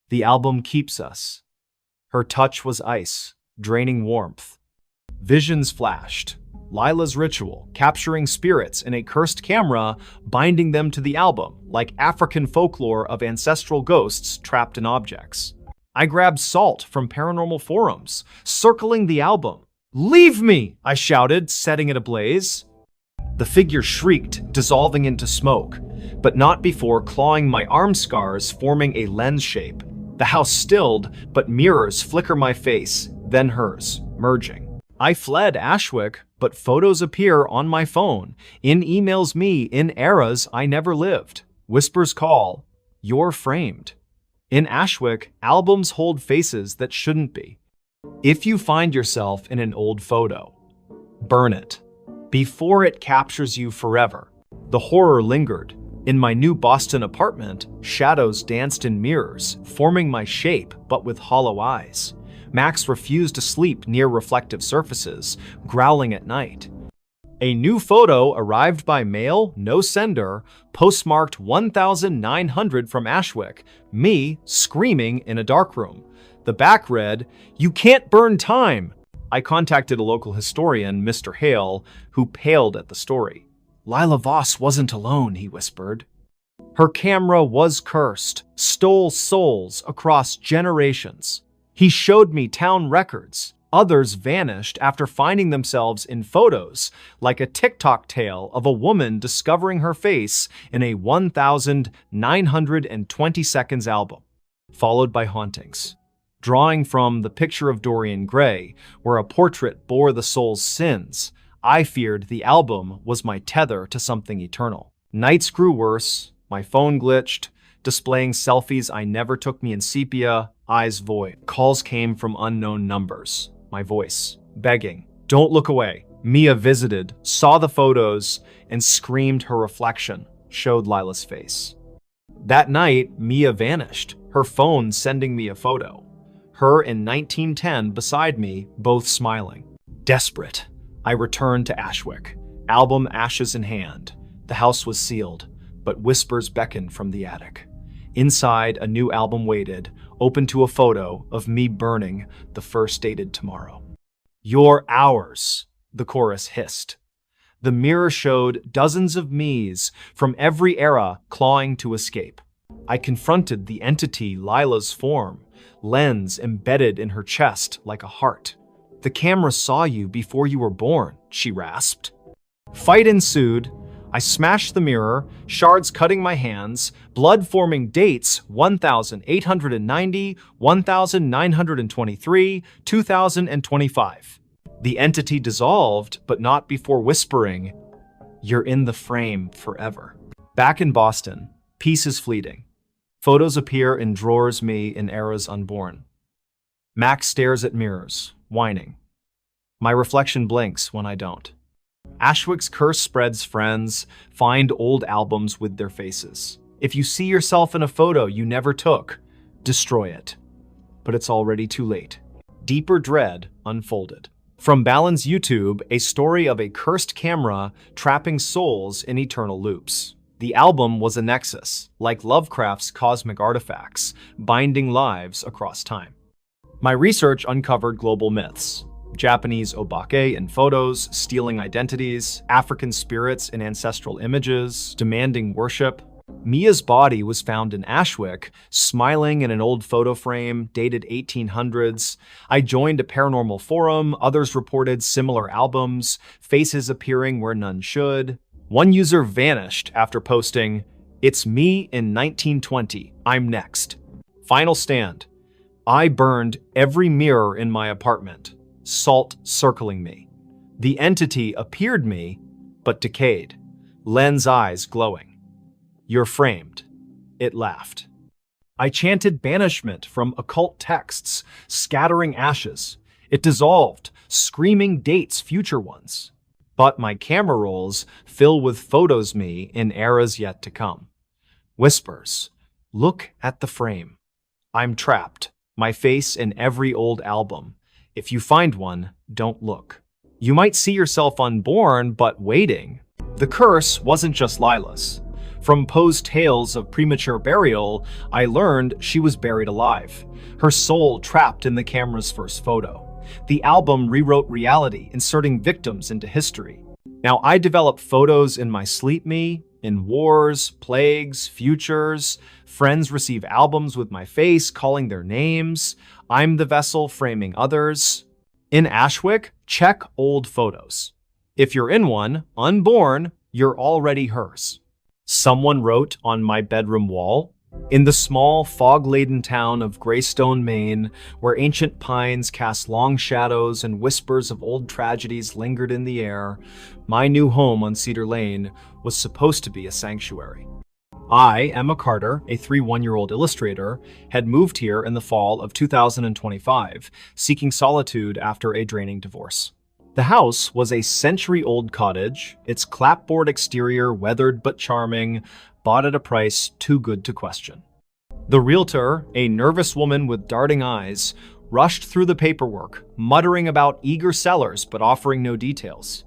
The album keeps us. Her touch was ice, draining warmth. Visions flashed. Lila's ritual, capturing spirits in a cursed camera, binding them to the album, like African folklore of ancestral ghosts trapped in objects. I grabbed salt from paranormal forums, circling the album. "Leave me!" I shouted, setting it ablaze. The figure shrieked, dissolving into smoke, but not before clawing my arm scars, forming a lens shape. The house stilled, but mirrors flicker my face, then hers, merging. I fled Ashwick, but photos appear on my phone, in emails me in eras I never lived. Whispers call, "You're framed." In Ashwick, albums hold faces that shouldn't be. If you find yourself in an old photo, burn it before it captures you forever. The horror lingered. In my new Boston apartment, shadows danced in mirrors, forming my shape but with hollow eyes. Max refused to sleep near reflective surfaces, growling at night. A new photo arrived by mail, no sender, postmarked 1900 from Ashwick, me screaming in a darkroom. The back read, "You can't burn time." I contacted a local historian, Mr. Hale, who paled at the story. "Lila Voss wasn't alone," he whispered. Her camera was cursed, stole souls across generations. He showed me town records. Others vanished after finding themselves in photos, like a TikTok tale of a woman discovering her face in a 1920 seconds album, followed by hauntings. Drawing from The Picture of Dorian Gray, where a portrait bore the soul's sins, I feared the album was my tether to something eternal. Nights grew worse, my phone glitched, displaying selfies I never took me in sepia, eyes void. Calls came from unknown numbers. My voice, begging, "Don't look away." Mia visited, saw the photos, and screamed her reflection, showed Lila's face. That night, Mia vanished, her phone sending me a photo. Her in 1910 beside me, both smiling. Desperate, I returned to Ashwick, album ashes in hand. The house was sealed, but whispers beckoned from the attic. Inside, a new album waited, open to a photo of me burning the first dated tomorrow. "You're ours," the chorus hissed. The mirror showed dozens of me's from every era clawing to escape. I confronted the entity Lila's form, lens embedded in her chest like a heart. "The camera saw you before you were born," she rasped. Fight ensued. I smashed the mirror, shards cutting my hands, blood forming dates 1890, 1923, 2025. The entity dissolved, but not before whispering, "You're in the frame forever." Back in Boston, peace is fleeting. Photos appear in drawers me in eras unborn. Max stares at mirrors, whining. My reflection blinks when I don't. Ashwick's curse spreads friends, find old albums with their faces. If you see yourself in a photo you never took, destroy it. But it's already too late. Deeper dread unfolded. From Ballen's YouTube, a story of a cursed camera trapping souls in eternal loops. The album was a nexus, like Lovecraft's cosmic artifacts, binding lives across time. My research uncovered global myths. Japanese obake in photos, stealing identities, African spirits in ancestral images, demanding worship. Mia's body was found in Ashwick, smiling in an old photo frame, dated 1800s. I joined a paranormal forum, others reported similar albums, faces appearing where none should. One user vanished after posting, "It's me in 1920, I'm next." Final stand. I burned every mirror in my apartment, salt circling me. The entity appeared me, but decayed, lens eyes glowing. "You're framed," it laughed. I chanted banishment from occult texts, scattering ashes. It dissolved, screaming dates future ones. But my camera rolls fill with photos me in eras yet to come. Whispers, "Look at the frame." I'm trapped, my face in every old album. If you find one, don't look. You might see yourself unborn, but waiting. The curse wasn't just Lila's. From Poe's tales of premature burial, I learned she was buried alive, her soul trapped in the camera's first photo. The album rewrote reality, inserting victims into history. Now, I develop photos in my sleep in wars, plagues, futures. Friends receive albums with my face, calling their names. I'm the vessel framing others. In Ashwick, check old photos. If you're in one, unborn, you're already hers. Someone wrote on my bedroom wall, in the small, fog-laden town of Greystone, Maine, where ancient pines cast long shadows and whispers of old tragedies lingered in the air, my new home on Cedar Lane was supposed to be a sanctuary. I, Emma Carter, a 31-year-old illustrator, had moved here in the fall of 2025, seeking solitude after a draining divorce. The house was a century-old cottage, its clapboard exterior weathered but charming, bought at a price too good to question. The realtor, a nervous woman with darting eyes, rushed through the paperwork, muttering about eager sellers but offering no details.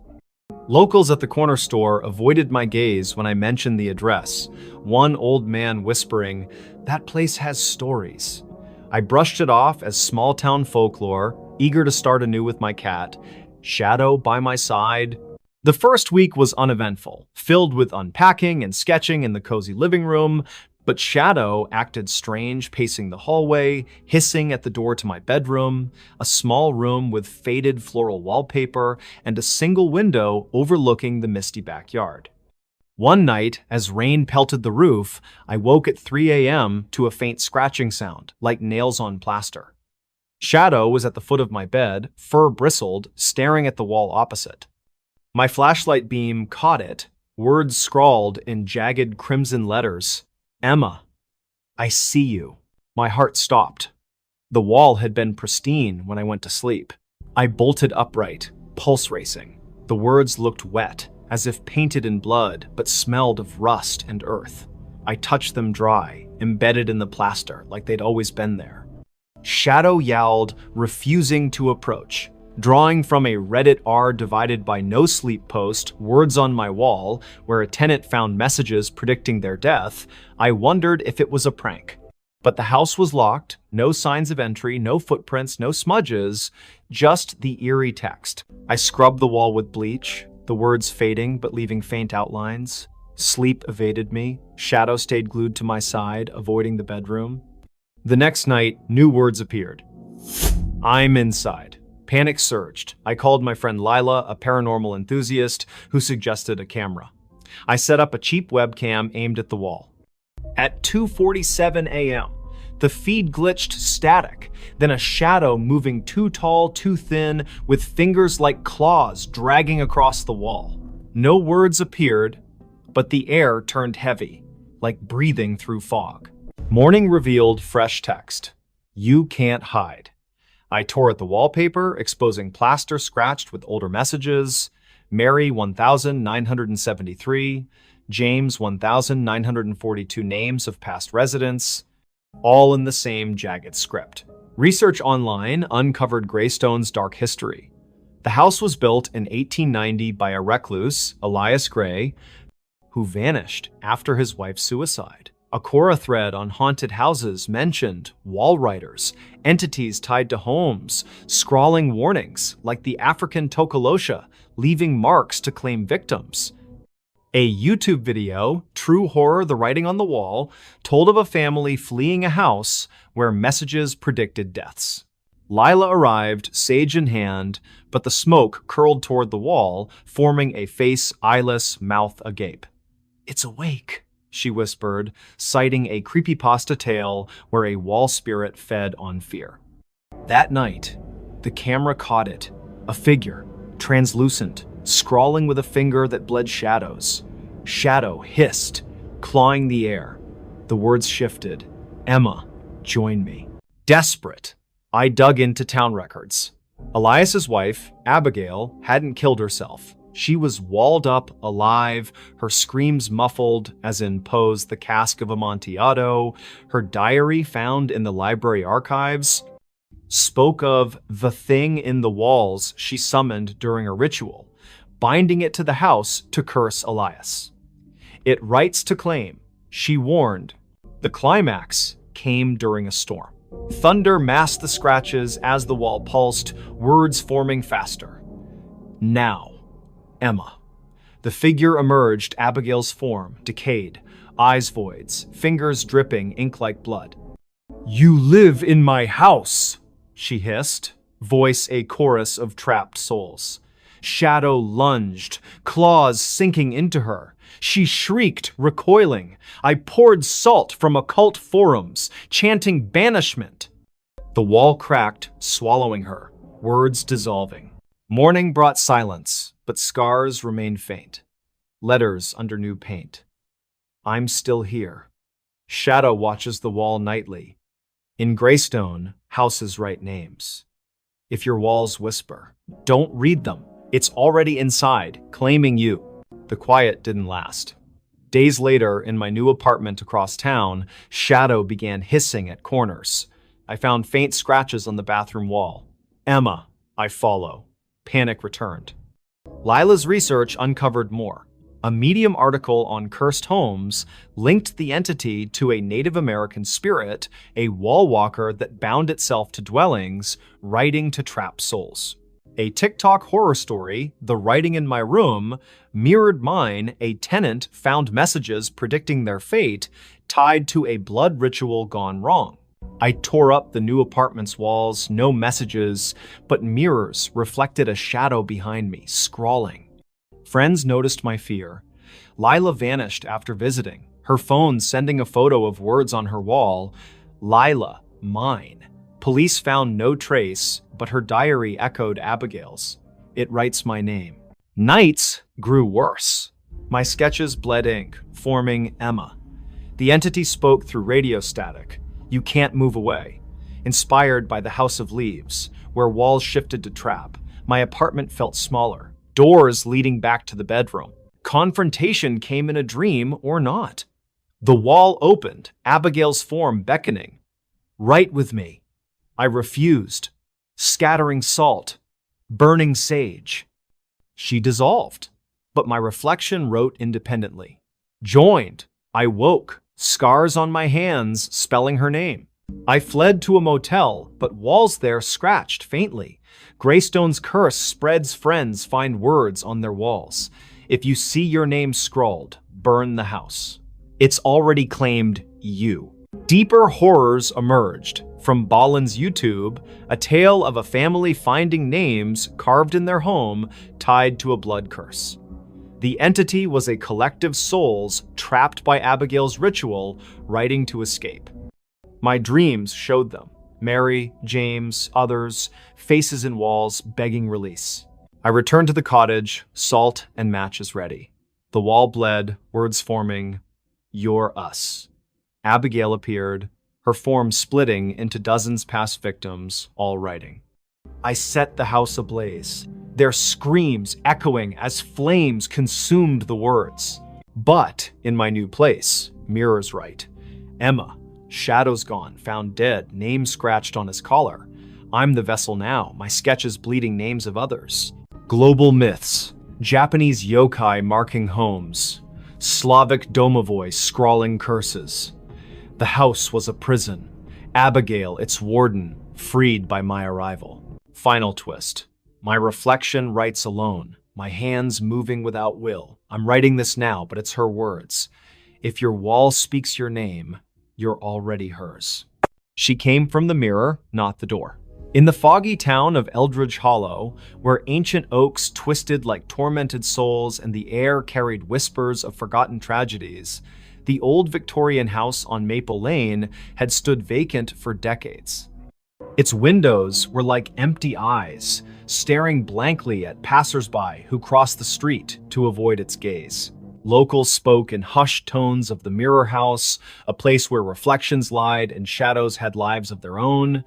Locals at the corner store avoided my gaze when I mentioned the address, one old man whispering, "That place has stories." I brushed it off as small-town folklore, eager to start anew with my cat, Shadow by my side. The first week was uneventful, filled with unpacking and sketching in the cozy living room, but Shadow acted strange, pacing the hallway, hissing at the door to my bedroom, a small room with faded floral wallpaper and a single window overlooking the misty backyard. One night, as rain pelted the roof, I woke at 3 a.m. to a faint scratching sound, like nails on plaster. Shadow was at the foot of my bed, fur bristled, staring at the wall opposite. My flashlight beam caught it, words scrawled in jagged crimson letters. "Emma, I see you." My heart stopped. The wall had been pristine when I went to sleep. I bolted upright, pulse racing. The words looked wet, as if painted in blood, but smelled of rust and earth. I touched them dry, embedded in the plaster, like they'd always been there. Shadow yowled, refusing to approach. Drawing from a Reddit r divided by no sleep post, words on my wall, where a tenant found messages predicting their death, I wondered if it was a prank. But the house was locked, no signs of entry, no footprints, no smudges, just the eerie text. I scrubbed the wall with bleach, the words fading but leaving faint outlines. Sleep evaded me. Shadow stayed glued to my side, avoiding the bedroom. The next night, new words appeared. I'm inside. Panic surged. I called my friend Lila, a paranormal enthusiast, who suggested a camera. I set up a cheap webcam aimed at the wall. At 2:47 a.m., the feed glitched static, then a shadow moving too tall, too thin, with fingers like claws dragging across the wall. No words appeared, but the air turned heavy, like breathing through fog. Morning revealed fresh text. You can't hide. I tore at the wallpaper, exposing plaster scratched with older messages. Mary 1973, James 1942 names of past residents, all in the same jagged script. Research online uncovered Greystone's dark history. The house was built in 1890 by a recluse, Elias Gray, who vanished after his wife's suicide. A Quora thread on haunted houses mentioned wall writers, entities tied to homes, scrawling warnings like the African Tokolosha, leaving marks to claim victims. A YouTube video, True Horror: The Writing on the Wall, told of a family fleeing a house where messages predicted deaths. Lila arrived, sage in hand, but the smoke curled toward the wall, forming a face eyeless, mouth agape. "It's awake," she whispered, citing a creepypasta tale where a wall spirit fed on fear. That night, the camera caught it, a figure, translucent, scrawling with a finger that bled shadows. Shadow hissed, clawing the air. The words shifted. "Emma, join me." Desperate, I dug into town records. Elias's wife, Abigail, hadn't killed herself. She was walled up, alive, her screams muffled, as in Poe's The Cask of Amontillado. Her diary, found in the library archives, spoke of the thing in the walls she summoned during a ritual, binding it to the house to curse Elias. It writes to claim, she warned. The climax came during a storm. Thunder masked the scratches as the wall pulsed, words forming faster. Now, Emma. The figure emerged, Abigail's form, decayed, eyes voids, fingers dripping ink like blood. You live in my house, she hissed, voice a chorus of trapped souls. Shadow lunged, claws sinking into her. She shrieked, recoiling. I poured salt from occult forums, chanting banishment. The wall cracked, swallowing her, words dissolving. Morning brought silence, but scars remained faint. Letters under new paint. I'm still here. Shadow watches the wall nightly. In Greystone, houses write names. If your walls whisper, don't read them. It's already inside, claiming you. The quiet didn't last. Days later, in my new apartment across town, Shadow began hissing at corners. I found faint scratches on the bathroom wall. Emma, I follow. Panic returned. Lila's research uncovered more. A Medium article on cursed homes linked the entity to a Native American spirit, a wall walker that bound itself to dwellings, writing to trap souls. A TikTok horror story, The Writing in My Room, mirrored mine. A tenant found messages predicting their fate tied to a blood ritual gone wrong. I tore up the new apartment's walls, no messages, but mirrors reflected a shadow behind me, scrawling. Friends noticed my fear. Lila vanished after visiting, her phone sending a photo of words on her wall. Lila, mine. Police found no trace, but her diary echoed Abigail's. It writes my name. Nights grew worse. My sketches bled ink, forming Emma. The entity spoke through radio static. You can't move away. Inspired by the House of Leaves, where walls shifted to trap, my apartment felt smaller. Doors leading back to the bedroom. Confrontation came in a dream or not. The wall opened, Abigail's form beckoning. Write with me. I refused. Scattering salt. Burning sage. She dissolved, but my reflection wrote independently. Joined. I woke, scars on my hands spelling her name. I fled to a motel, but walls there scratched faintly. Greystone's curse spreads, friends find words on their walls. If you see your name scrawled, burn the house. It's already claimed you. Deeper horrors emerged. From Ballen's YouTube, a tale of a family finding names carved in their home tied to a blood curse. The entity was a collective souls trapped by Abigail's ritual, writing to escape. My dreams showed them. Mary, James, others, faces in walls begging release. I returned to the cottage, salt and matches ready. The wall bled, words forming, you're us. Abigail appeared, her form splitting into dozens past victims, all writing. I set the house ablaze, their screams echoing as flames consumed the words. But in my new place, mirrors write, Emma, shadow's gone, found dead, name scratched on his collar. I'm the vessel now, my sketches bleeding names of others. Global myths, Japanese yokai marking homes, Slavic domovoi scrawling curses. The house was a prison, Abigail its warden, freed by my arrival. Final twist, my reflection writes alone, my hands moving without will. I'm writing this now, but it's her words. If your wall speaks your name, you're already hers. She came from the mirror, not the door. In the foggy town of Eldridge Hollow, where ancient oaks twisted like tormented souls and the air carried whispers of forgotten tragedies, the old Victorian house on Maple Lane had stood vacant for decades. Its windows were like empty eyes, staring blankly at passersby who crossed the street to avoid its gaze. Locals spoke in hushed tones of the Mirror House, a place where reflections lied and shadows had lives of their own.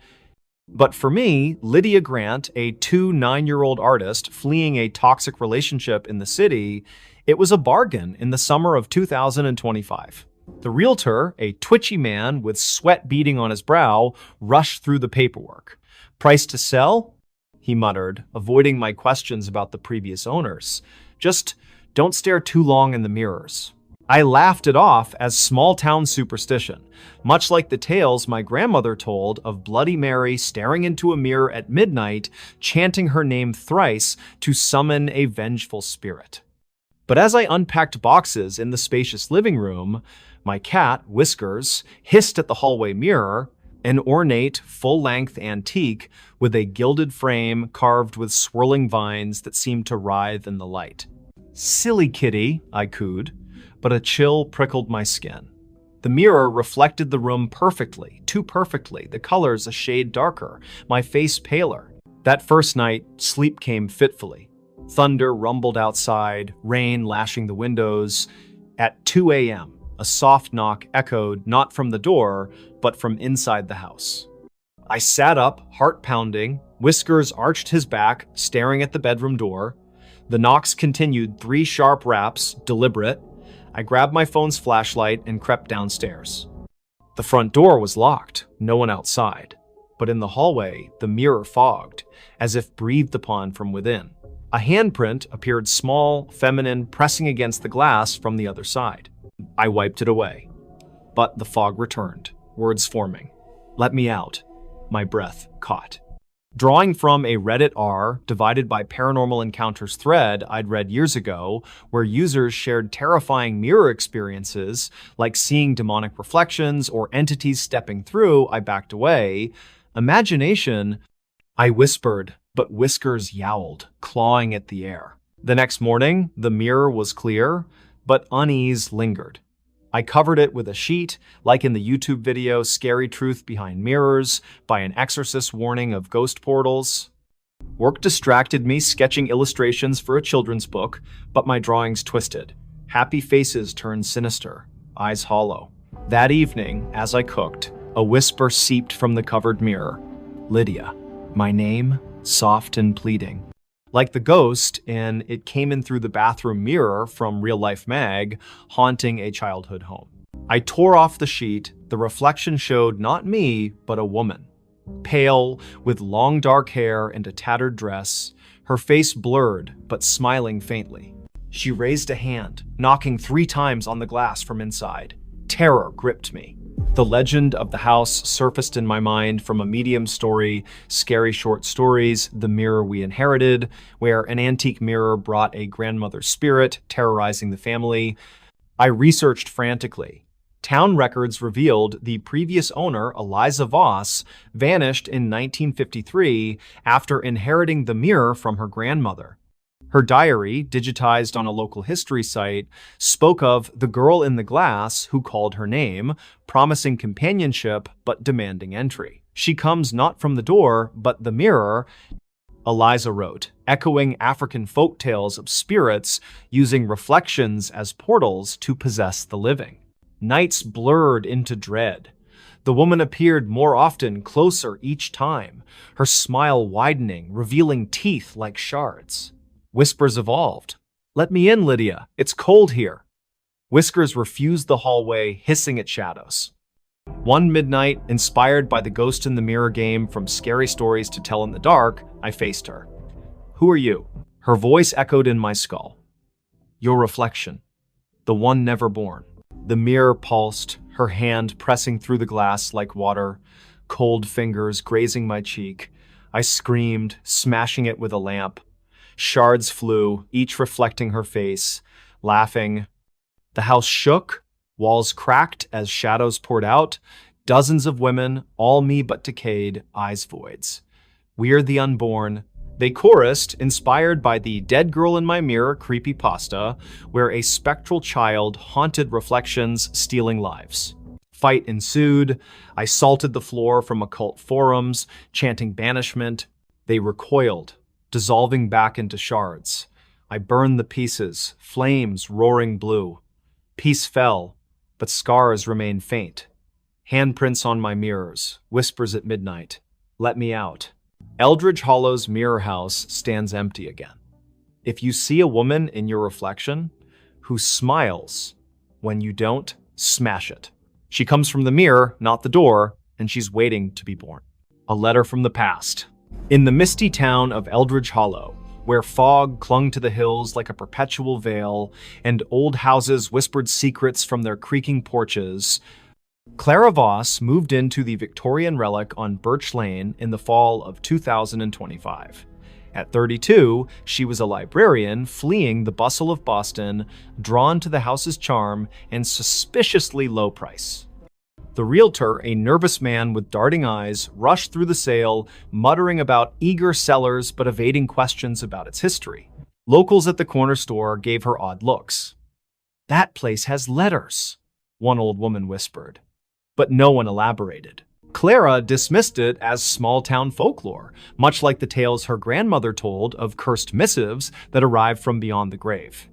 But for me, Lydia Grant, a 9-year-old artist fleeing a toxic relationship in the city, it was a bargain in the summer of 2025. The realtor, a twitchy man with sweat beading on his brow, rushed through the paperwork. Price to sell? He muttered, avoiding my questions about the previous owners. Just don't stare too long in the mirrors. I laughed it off as small-town superstition, much like the tales my grandmother told of Bloody Mary staring into a mirror at midnight, chanting her name thrice to summon a vengeful spirit. But as I unpacked boxes in the spacious living room, my cat, Whiskers, hissed at the hallway mirror, an ornate, full-length antique with a gilded frame carved with swirling vines that seemed to writhe in the light. "Silly kitty," I cooed, but a chill prickled my skin. The mirror reflected the room perfectly, too perfectly, the colors a shade darker, my face paler. That first night, sleep came fitfully. Thunder rumbled outside, rain lashing the windows. At 2 a.m., a soft knock echoed not from the door, but from inside the house. I sat up, heart pounding. Whiskers arched his back, staring at the bedroom door. The knocks continued, 3 sharp raps, deliberate. I grabbed my phone's flashlight and crept downstairs. The front door was locked, no one outside. But in the hallway, the mirror fogged, as if breathed upon from within. A handprint appeared small, feminine, pressing against the glass from the other side. I wiped it away. But the fog returned, words forming. "Let me out." My breath caught. Drawing from a Reddit r divided by paranormal encounters thread I'd read years ago, where users shared terrifying mirror experiences, like seeing demonic reflections or entities stepping through, I backed away. Imagination, I whispered, but Whiskers yowled, clawing at the air. The next morning, the mirror was clear, but unease lingered. I covered it with a sheet, like in the YouTube video Scary Truth Behind Mirrors, by an exorcist warning of ghost portals. Work distracted me sketching illustrations for a children's book, but my drawings twisted. Happy faces turned sinister, eyes hollow. That evening, as I cooked, a whisper seeped from the covered mirror. "Lydia." My name, soft and pleading. Like the ghost in It Came In Through the Bathroom Mirror from Real Life Mag, haunting a childhood home. I tore off the sheet. The reflection showed not me, but a woman. Pale, with long dark hair and a tattered dress, her face blurred, but smiling faintly. She raised a hand, knocking 3 times on the glass from inside. Terror gripped me. The legend of the house surfaced in my mind from a Medium story, Scary Short Stories, The Mirror We Inherited, where an antique mirror brought a grandmother's spirit, terrorizing the family. I researched frantically. Town records revealed the previous owner, Eliza Voss, vanished in 1953 after inheriting the mirror from her grandmother. Her diary, digitized on a local history site, spoke of the girl in the glass who called her name, promising companionship but demanding entry. "She comes not from the door, but the mirror," Eliza wrote, echoing African folk tales of spirits using reflections as portals to possess the living. Nights blurred into dread. The woman appeared more often, closer each time, her smile widening, revealing teeth like shards. Whispers evolved. "Let me in, Lydia. It's cold here." Whiskers refused the hallway, hissing at shadows. One midnight, inspired by the Ghost in the Mirror game from Scary Stories to Tell in the Dark, I faced her. "Who are you?" Her voice echoed in my skull. "Your reflection. The one never born." The mirror pulsed, her hand pressing through the glass like water, cold fingers grazing my cheek. I screamed, smashing it with a lamp. Shards flew, each reflecting her face, laughing. The house shook, walls cracked as shadows poured out, dozens of women, all me but decayed, eyes voids. "We're the unborn." They chorused, inspired by the Dead Girl in My Mirror creepypasta, where a spectral child haunted reflections, stealing lives. Fight ensued. I salted the floor from occult forums, chanting banishment. They recoiled, dissolving back into shards. I burned the pieces, flames roaring blue. Peace fell, but scars remained faint. Handprints on my mirrors, whispers at midnight. "Let me out." Eldridge Hollow's mirror house stands empty again. If you see a woman in your reflection who smiles when you don't, smash it. She comes from the mirror, not the door, and she's waiting to be born. A letter from the past. In the misty town of Eldridge Hollow, where fog clung to the hills like a perpetual veil, and old houses whispered secrets from their creaking porches, Clara Voss moved into the Victorian relic on Birch Lane in the fall of 2025. At 32, she was a librarian fleeing the bustle of Boston, drawn to the house's charm and suspiciously low price. The realtor, a nervous man with darting eyes, rushed through the sale, muttering about eager sellers but evading questions about its history. Locals at the corner store gave her odd looks. "That place has letters," one old woman whispered. But no one elaborated. Clara dismissed it as small-town folklore, much like the tales her grandmother told of cursed missives that arrived from beyond the grave.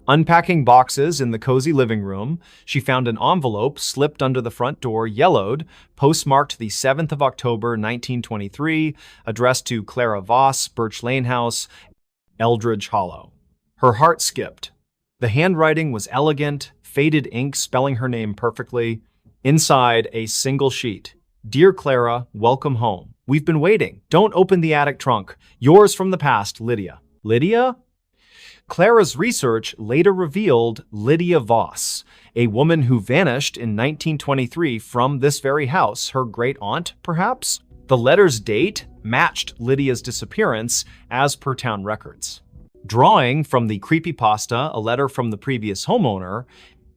Unpacking boxes in the cozy living room, she found an envelope slipped under the front door, yellowed, postmarked the 7th of October, 1923, addressed to Clara Voss, Birch Lane House, Eldridge Hollow. Her heart skipped. The handwriting was elegant, faded ink spelling her name perfectly. Inside, a single sheet. "Dear Clara, welcome home. We've been waiting. Don't open the attic trunk. Yours from the past, Lydia." Lydia? Clara's research later revealed Lydia Voss, a woman who vanished in 1923 from this very house, her great-aunt, perhaps? The letter's date matched Lydia's disappearance as per town records. Drawing from the creepypasta, A Letter from the Previous Homeowner,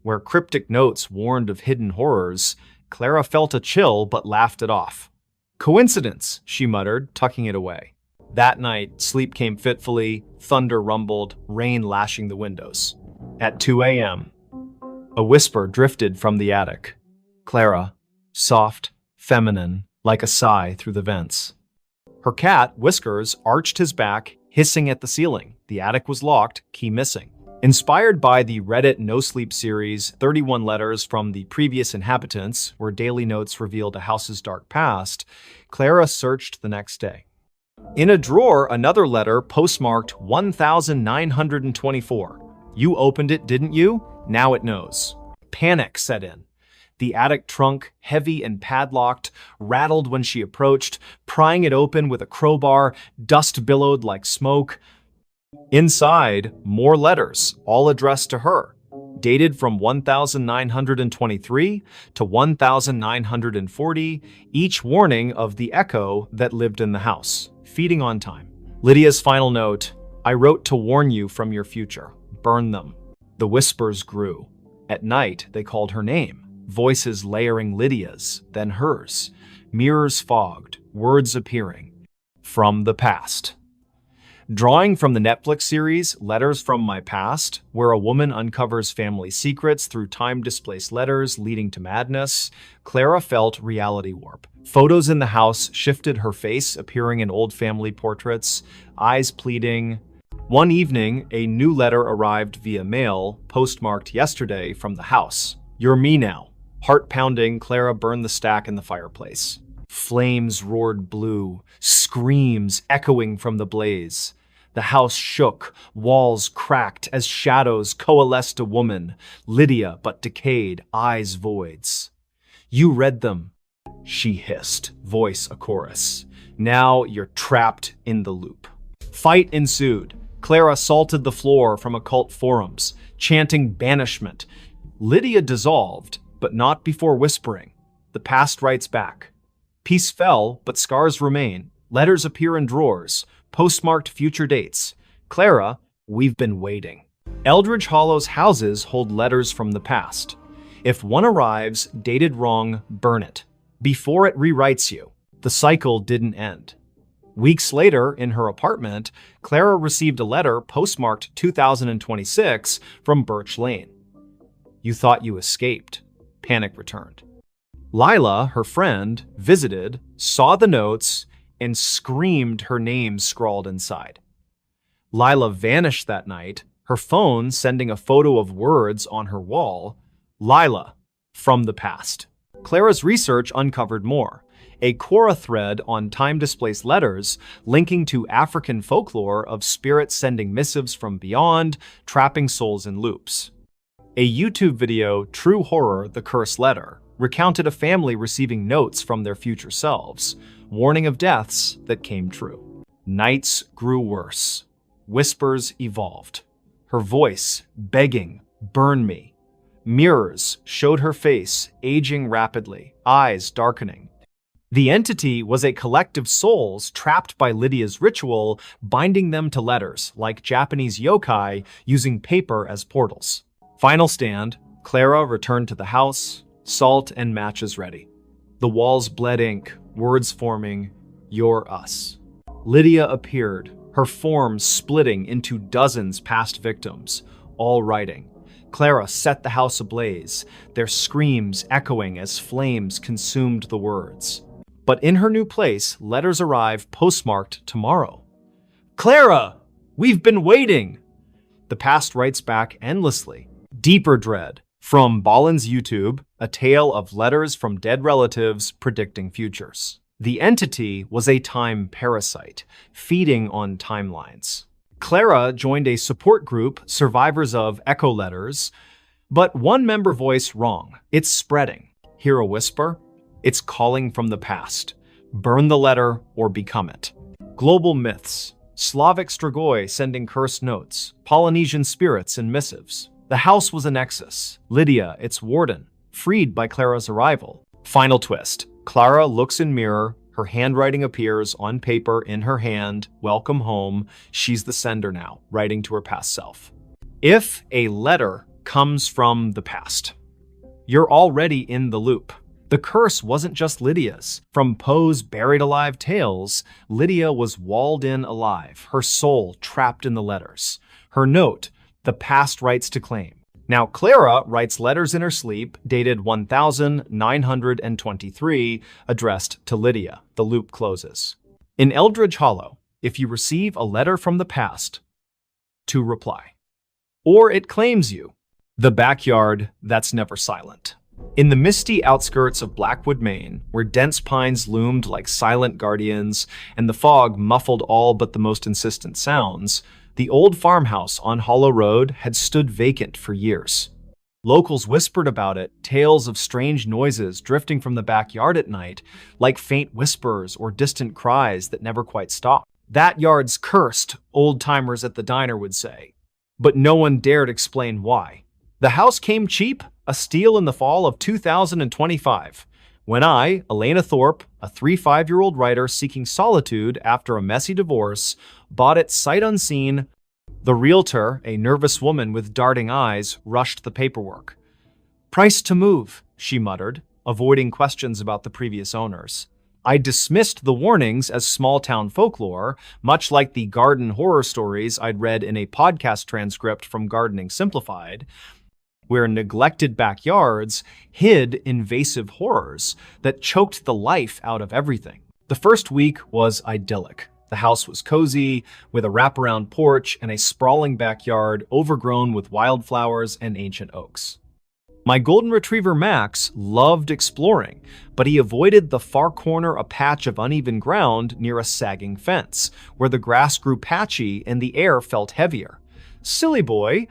where cryptic notes warned of hidden horrors, Clara felt a chill but laughed it off. "Coincidence," she muttered, tucking it away. That night, sleep came fitfully, thunder rumbled, rain lashing the windows. At 2 a.m., a whisper drifted from the attic. Clara, soft, feminine, like a sigh through the vents. Her cat, Whiskers, arched his back, hissing at the ceiling. The attic was locked, key missing. Inspired by the Reddit No Sleep series, 31 Letters from the Previous Inhabitants, where daily notes revealed a house's dark past, Clara searched the next day. In a drawer, another letter postmarked 1924. "You opened it, didn't you? Now it knows." Panic set in. The attic trunk, heavy and padlocked, rattled when she approached, prying it open with a crowbar. Dust billowed like smoke. Inside, more letters, all addressed to her, dated from 1923 to 1940, each warning of the echo that lived in the house, feeding on time. Lydia's final note: "I wrote to warn you from your future. Burn them." The whispers grew. At night, they called her name, voices layering Lydia's, then hers, mirrors fogged, words appearing. From the past. Drawing from the Netflix series Letters from My Past, where a woman uncovers family secrets through time-displaced letters leading to madness, Clara felt reality warp. Photos in the house shifted her face, appearing in old family portraits, eyes pleading. One evening, a new letter arrived via mail, postmarked yesterday from the house. "You're me now." Heart pounding, Clara burned the stack in the fireplace. Flames roared blue, screams echoing from the blaze. The house shook, walls cracked as shadows coalesced a woman, Lydia but decayed, eyes voids. "You read them," she hissed, voice a chorus. "Now you're trapped in the loop." Fight ensued. Clara assaulted the floor from occult forums, chanting banishment. Lydia dissolved, but not before whispering, "The past writes back." Peace fell, but scars remain. Letters appear in drawers, postmarked future dates. Clara, we've been waiting. Eldridge Hollow's houses hold letters from the past. If one arrives dated wrong, burn it. Before it rewrites you. The cycle didn't end. Weeks later, in her apartment, Clara received a letter postmarked 2026 from Birch Lane. "You thought you escaped." Panic returned. Lila, her friend, visited, saw the notes, and screamed her name scrawled inside. Lila vanished that night, her phone sending a photo of words on her wall. Lila, from the past. Clara's research uncovered more. A Quora thread on time-displaced letters linking to African folklore of spirits sending missives from beyond, trapping souls in loops. A YouTube video, True Horror, The Cursed Letter, recounted a family receiving notes from their future selves, warning of deaths that came true. Nights grew worse. whispers evolved. Her voice begging, "Burn me." Mirrors showed her face, aging rapidly, eyes darkening. The entity was a collective souls trapped by Lydia's ritual, binding them to letters, like Japanese yokai using paper as portals. Final stand, Clara returned to the house, salt and matches ready. The walls bled ink, words forming, "You're us." Lydia appeared, her form splitting into dozens past victims, all writing. Clara set the house ablaze, their screams echoing as flames consumed the words. But in her new place, letters arrive postmarked tomorrow. "Clara, we've been waiting!" The past writes back endlessly. Deeper dread. From Ballen's YouTube, a tale of letters from dead relatives predicting futures. The entity was a time parasite, feeding on timelines. Clara joined a support group, Survivors of Echo Letters, but one member voice wrong. It's spreading. Hear a whisper? It's calling from the past. Burn the letter or become it. Global myths. Slavic Strigoi sending cursed notes. Polynesian spirits and missives. The house was a nexus. Lydia, its warden, freed by Clara's arrival. Final twist. Clara looks in mirror. Her handwriting appears on paper in her hand. Welcome home. She's the sender now, writing to her past self. If a letter comes from the past, you're already in the loop. The curse wasn't just Lydia's. From Poe's buried alive tales, Lydia was walled in alive, her soul trapped in the letters. Her note, the past writes to claim. Now Clara writes letters in her sleep, dated 1923, addressed to Lydia. The loop closes. In Eldridge Hollow, if you receive a letter from the past, to reply. Or it claims you. The backyard that's never silent. In the misty outskirts of Blackwood, Maine, where dense pines loomed like silent guardians and the fog muffled all but the most insistent sounds, the old farmhouse on Hollow Road had stood vacant for years. Locals whispered about it, tales of strange noises drifting from the backyard at night, like faint whispers or distant cries that never quite stopped. "That yard's cursed," old-timers at the diner would say. But no one dared explain why. The house came cheap, a steal in the fall of 2025, when I, Elena Thorpe, a 5-year-old writer seeking solitude after a messy divorce, bought it sight unseen. The realtor, a nervous woman with darting eyes, rushed the paperwork. "Price to move," she muttered, avoiding questions about the previous owners. I dismissed the warnings as small-town folklore, much like the garden horror stories I'd read in a podcast transcript from Gardening Simplified, where neglected backyards hid invasive horrors that choked the life out of everything. The first week was idyllic. The house was cozy, with a wraparound porch and a sprawling backyard overgrown with wildflowers and ancient oaks. My golden retriever Max loved exploring, but he avoided the far corner a patch of uneven ground near a sagging fence, where the grass grew patchy and the air felt heavier. "Silly boy,"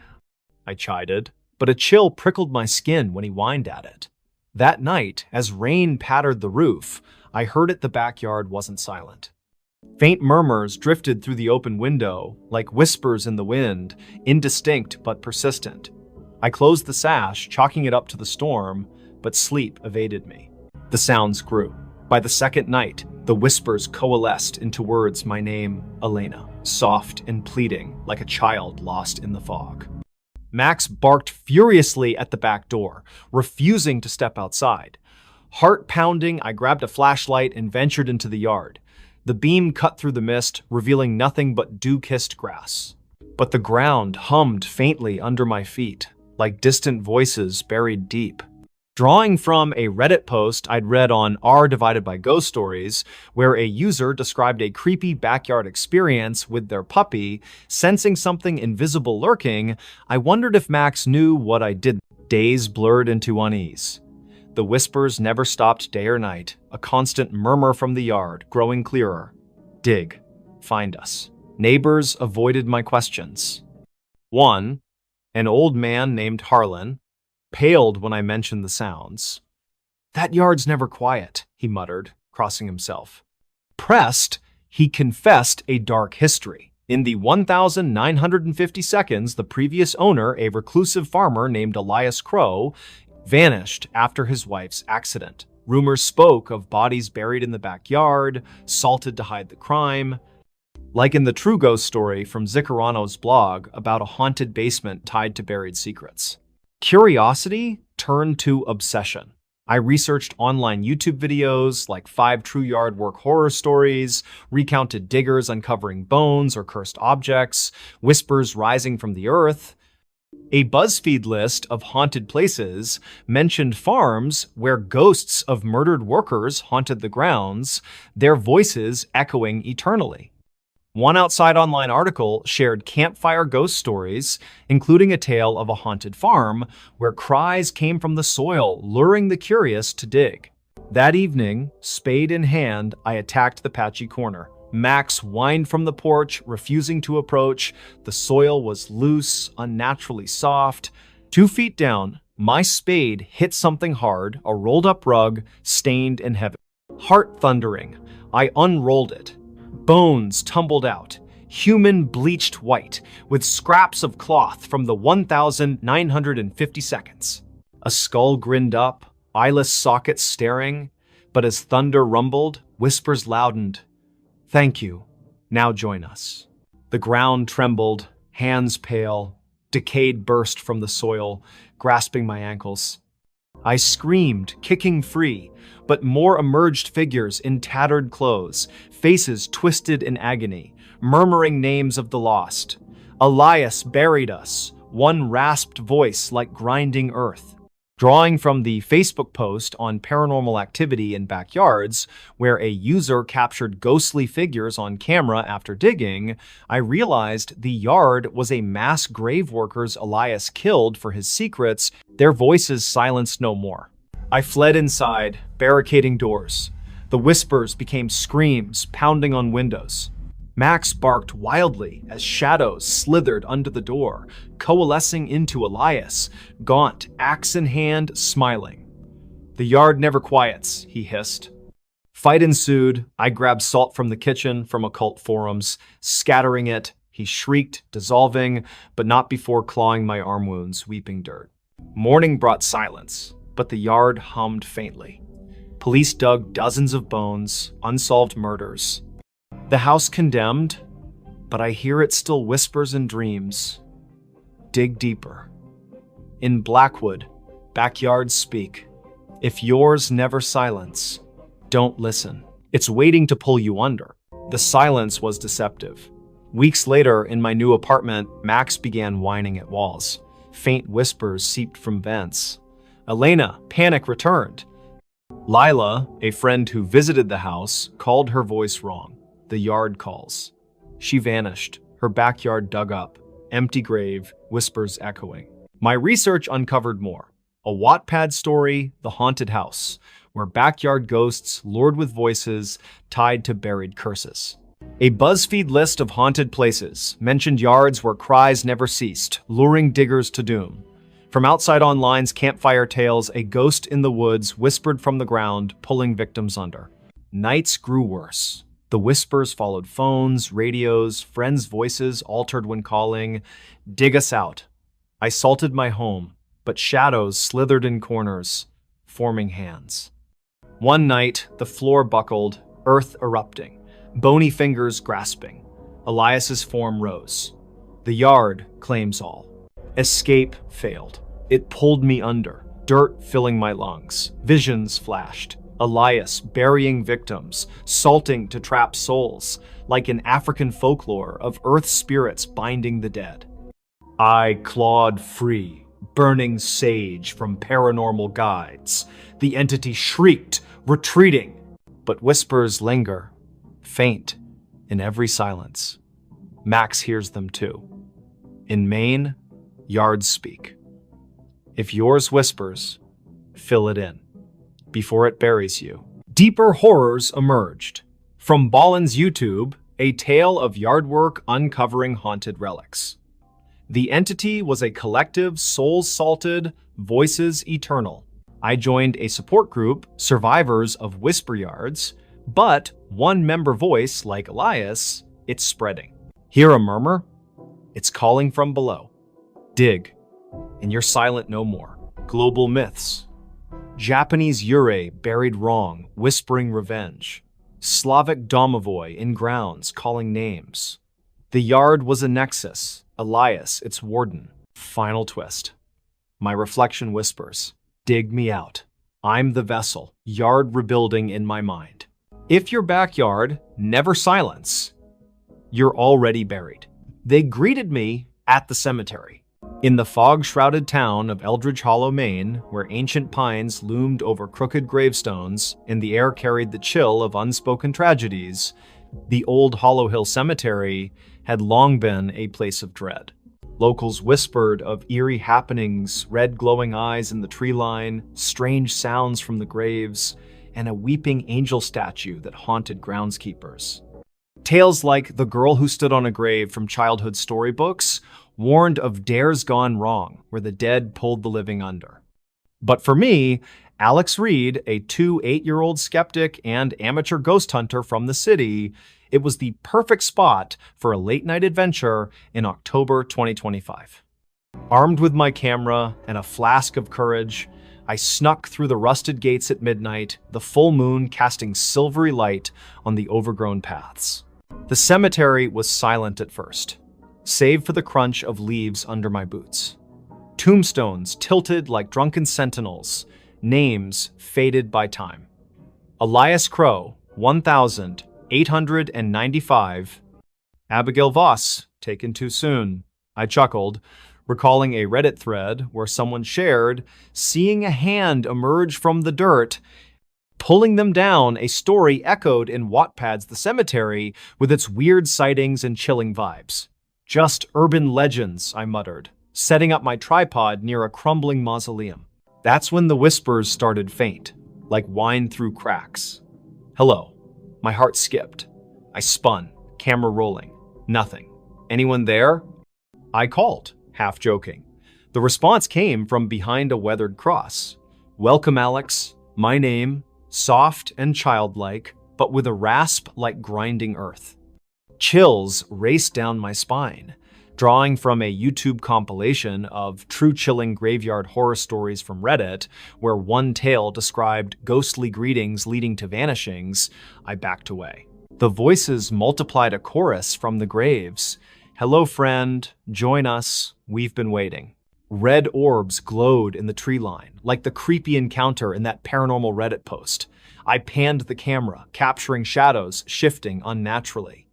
I chided, but a chill prickled my skin when he whined at it. That night, as rain pattered the roof, I heard the backyard wasn't silent. Faint murmurs drifted through the open window, like whispers in the wind, indistinct but persistent. I closed the sash, chalking it up to the storm, but sleep evaded me. The sounds grew. By the second night, the whispers coalesced into words my name, Elena, soft and pleading, like a child lost in the fog. Max barked furiously at the back door, refusing to step outside. Heart pounding, I grabbed a flashlight and ventured into the yard. The beam cut through the mist, revealing nothing but dew-kissed grass. But the ground hummed faintly under my feet, like distant voices buried deep. Drawing from a Reddit post I'd read on r/Ghost Stories, where a user described a creepy backyard experience with their puppy, sensing something invisible lurking, I wondered if Max knew what I did. Days blurred into unease. The whispers never stopped day or night, a constant murmur from the yard, growing clearer. Dig. Find us. Neighbors avoided my questions. One, an old man named Harlan, paled when I mentioned the sounds. "That yard's never quiet," he muttered, crossing himself. Pressed, he confessed a dark history. In the 1,950 seconds, the previous owner, a reclusive farmer named Elias Crow, vanished after his wife's accident. Rumors spoke of bodies buried in the backyard, salted to hide the crime, like in the true ghost story from Zikirano's blog about a haunted basement tied to buried secrets. Curiosity turned to obsession. I researched online YouTube videos like 5 true yard work horror stories, recounted diggers uncovering bones or cursed objects, whispers rising from the earth. A BuzzFeed list of haunted places mentioned farms where ghosts of murdered workers haunted the grounds, their voices echoing eternally. One Outside Online article shared campfire ghost stories, including a tale of a haunted farm where cries came from the soil, luring the curious to dig. That evening, spade in hand, I attacked the patchy corner. Max whined from the porch, refusing to approach. The soil was loose, unnaturally soft. 2 feet down, my spade hit something hard, a rolled-up rug, stained and heavy. Heart thundering, I unrolled it. Bones tumbled out, human bleached white, with scraps of cloth from the 1,950 seconds. A skull grinned up, eyeless sockets staring, but as thunder rumbled, whispers loudened. "Thank you. Now join us." The ground trembled, hands pale, decayed burst from the soil, grasping my ankles. I screamed, kicking free, but more emerged figures in tattered clothes, faces twisted in agony, murmuring names of the lost. Elias buried us, one rasped voice like grinding earth. Drawing from the Facebook post on paranormal activity in backyards, where a user captured ghostly figures on camera after digging, I realized the yard was a mass grave workers Elias killed for his secrets, their voices silenced no more. I fled inside, barricading doors. The whispers became screams, pounding on windows. Max barked wildly as shadows slithered under the door, coalescing into Elias, gaunt, axe in hand, smiling. "The yard never quiets," he hissed. Fight ensued. I grabbed salt from the kitchen, from occult forums, scattering it. He shrieked, dissolving, but not before clawing my arm wounds, weeping dirt. Morning brought silence, but the yard hummed faintly. Police dug dozens of bones, unsolved murders. The house condemned, but I hear it still whispers in dreams. Dig deeper. In Blackwood, backyards speak. If yours never silence, don't listen. It's waiting to pull you under. The silence was deceptive. Weeks later, in my new apartment, Max began whining at walls. Faint whispers seeped from vents. Elena, panic returned. Lila, a friend who visited the house, called her voice wrong. The yard calls. She vanished, her backyard dug up, empty grave, whispers echoing. My research uncovered more. A Wattpad story, The Haunted House, where backyard ghosts lured with voices tied to buried curses. A BuzzFeed list of haunted places mentioned yards where cries never ceased, luring diggers to doom. From Outside Online's campfire tales, a ghost in the woods whispered from the ground, pulling victims under. Nights grew worse. The whispers followed phones, radios, friends' voices altered when calling. "Dig us out." I salted my home, but shadows slithered in corners, forming hands. One night, the floor buckled, earth erupting, bony fingers grasping. Elias's form rose. The yard claims all. Escape failed. It pulled me under, dirt filling my lungs. Visions flashed. Elias burying victims, salting to trap souls, like in African folklore of earth spirits binding the dead. I clawed free, burning sage from paranormal guides. The entity shrieked, retreating, but whispers linger, faint, in every silence. Max hears them too. In Maine, yards speak. If yours whispers, fill it in before it buries you. Deeper horrors emerged. From Ballen's YouTube, a tale of yard work uncovering haunted relics. The entity was a collective, souls salted, voices eternal. I joined a support group, Survivors of Whisper Yards, but one member voice, like Elias, it's spreading. Hear a murmur? It's calling from below. Dig, and you're silent no more. Global myths. Japanese yurei buried wrong, whispering revenge. Slavic domovoi in grounds, calling names. The yard was a nexus, Elias, its warden. Final twist. My reflection whispers, dig me out. I'm the vessel, yard rebuilding in my mind. If your backyard, never silence, you're already buried. They greeted me at the cemetery. In the fog-shrouded town of Eldridge Hollow, Maine, where ancient pines loomed over crooked gravestones and the air carried the chill of unspoken tragedies, the old Hollow Hill Cemetery had long been a place of dread. Locals whispered of eerie happenings, red glowing eyes in the tree line, strange sounds from the graves, and a weeping angel statue that haunted groundskeepers. Tales like The Girl Who Stood on a Grave from childhood storybooks warned of dares gone wrong, where the dead pulled the living under. But for me, Alex Reed, a 8-year-old skeptic and amateur ghost hunter from the city, it was the perfect spot for a late-night adventure in October 2025. Armed with my camera and a flask of courage, I snuck through the rusted gates at midnight, the full moon casting silvery light on the overgrown paths. The cemetery was silent at first, save for the crunch of leaves under my boots. Tombstones tilted like drunken sentinels, names faded by time. Elias Crow, 1,895. Abigail Voss, taken too soon. I chuckled, recalling a Reddit thread where someone shared seeing a hand emerge from the dirt, pulling them down, a story echoed in Wattpad's The Cemetery with its weird sightings and chilling vibes. Just urban legends, I muttered, setting up my tripod near a crumbling mausoleum. That's when the whispers started faint, like wine through cracks. Hello. My heart skipped. I spun, camera rolling. Nothing. Anyone there? I called, half joking. The response came from behind a weathered cross. Welcome, Alex. My name, soft and childlike, but with a rasp like grinding earth. Chills raced down my spine, drawing from a YouTube compilation of true chilling graveyard horror stories from Reddit, where one tale described ghostly greetings leading to vanishings. I backed away. The voices multiplied a chorus from the graves. Hello, friend. Join us. We've been waiting. Red orbs glowed in the tree line, like the creepy encounter in that paranormal Reddit post. I panned the camera, capturing shadows shifting unnaturally.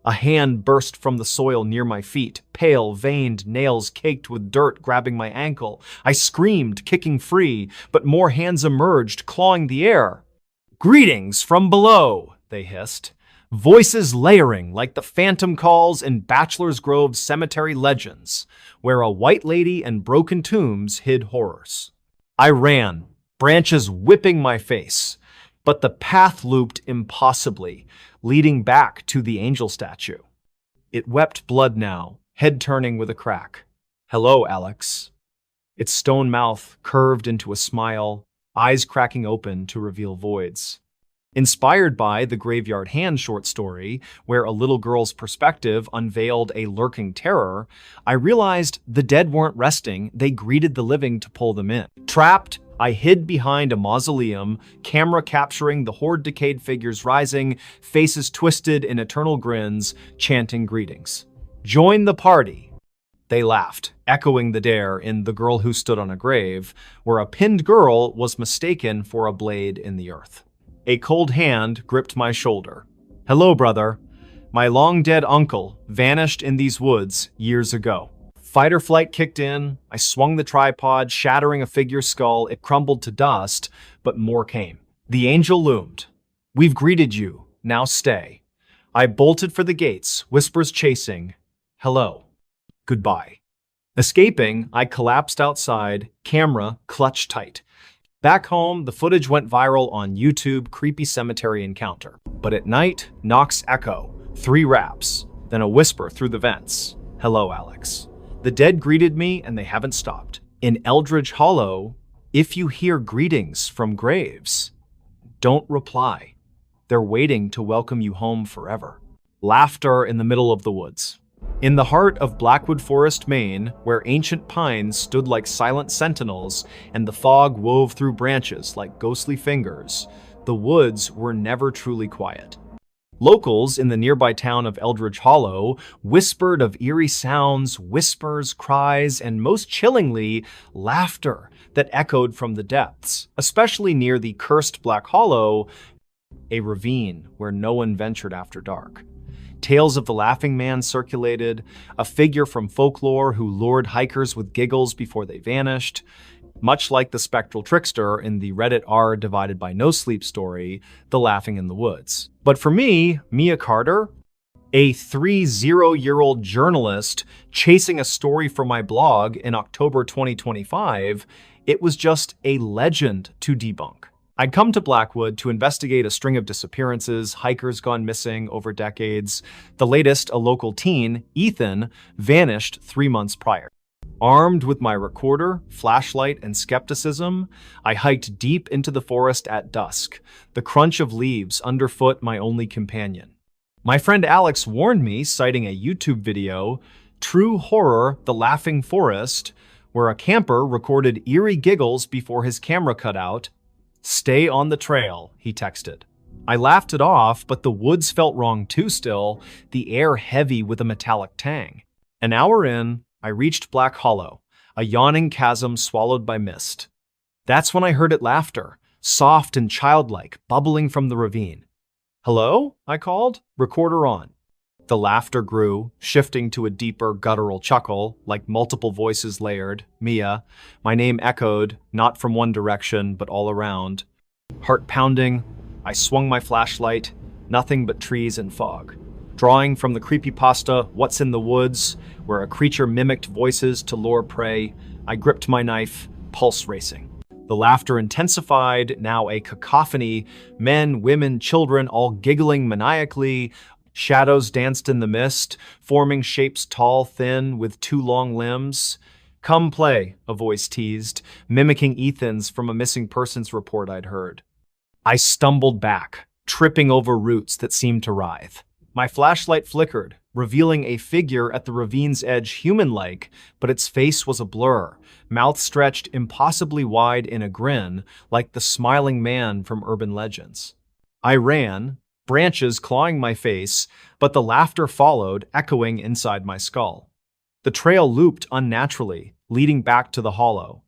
A hand burst from the soil near my feet, pale, veined nails caked with dirt grabbing my ankle. I screamed, kicking free, but more hands emerged, clawing the air. Greetings from below, they hissed. Voices layering like the phantom calls in Bachelor's Grove cemetery legends, where a white lady and broken tombs hid horrors. I ran, branches whipping my face, but the path looped impossibly, leading back to the angel statue. It wept blood now, head turning with a crack. Hello, Alex. Its stone mouth curved into a smile, eyes cracking open to reveal voids. Inspired by the Graveyard Hand short story, where a little girl's perspective unveiled a lurking terror, I realized the dead weren't resting, they greeted the living to pull them in. Trapped, I hid behind a mausoleum, camera capturing the horde-decayed figures rising, faces twisted in eternal grins, chanting greetings. Join the party. They laughed, echoing the dare in The Girl Who Stood on a Grave, where a pinned girl was mistaken for a blade in the earth. A cold hand gripped my shoulder. Hello, brother. My long-dead uncle vanished in these woods years ago. Fight or flight kicked in. I swung the tripod, shattering a figure's skull. It crumbled to dust, but more came. The angel loomed. We've greeted you. Now stay. I bolted for the gates, whispers chasing. Hello. Goodbye. Escaping, I collapsed outside, camera clutched tight. Back home, the footage went viral on YouTube, creepy cemetery encounter. But at night, knocks echo, 3 raps, then a whisper through the vents. Hello, Alex. The dead greeted me and they haven't stopped. In Eldridge Hollow, if you hear greetings from graves, don't reply. They're waiting to welcome you home forever. Laughter in the middle of the woods. In the heart of Blackwood Forest, Maine, where ancient pines stood like silent sentinels and the fog wove through branches like ghostly fingers, the woods were never truly quiet. Locals in the nearby town of Eldridge Hollow whispered of eerie sounds, whispers, cries, and most chillingly, laughter that echoed from the depths, especially near the cursed Black Hollow, a ravine where no one ventured after dark. Tales of the Laughing Man circulated, a figure from folklore who lured hikers with giggles before they vanished, much like the spectral trickster in the Reddit r divided by no sleep story, The Laughing in the Woods. But for me, Mia Carter, a 30-year-old journalist chasing a story for my blog in October 2025, it was just a legend to debunk. I'd come to Blackwood to investigate a string of disappearances, hikers gone missing over decades. The latest, a local teen, Ethan, vanished 3 months prior. Armed with my recorder, flashlight, and skepticism, I hiked deep into the forest at dusk, the crunch of leaves underfoot my only companion. My friend Alex warned me, citing a YouTube video, True Horror: The Laughing Forest, where a camper recorded eerie giggles before his camera cut out. "Stay on the trail," he texted. I laughed it off, but the woods felt wrong too still, the air heavy with a metallic tang. An hour in, I reached Black Hollow, a yawning chasm swallowed by mist. That's when I heard it laughter, soft and childlike, bubbling from the ravine. "Hello?" I called, recorder on. The laughter grew, shifting to a deeper, guttural chuckle, like multiple voices layered. Mia. My name echoed, not from one direction, but all around. Heart pounding, I swung my flashlight, nothing but trees and fog. Drawing from the creepypasta What's in the Woods, where a creature mimicked voices to lure prey, I gripped my knife, pulse racing. The laughter intensified, now a cacophony, men, women, children, all giggling maniacally. Shadows danced in the mist, forming shapes tall, thin, with 2 long limbs. "Come play," a voice teased, mimicking Ethan's from a missing persons report I'd heard. I stumbled back, tripping over roots that seemed to writhe. My flashlight flickered, revealing a figure at the ravine's edge human-like, but its face was a blur, mouth stretched impossibly wide in a grin, like the smiling man from urban legends. I ran, branches clawing my face, but the laughter followed, echoing inside my skull. The trail looped unnaturally, leading back to the hollow.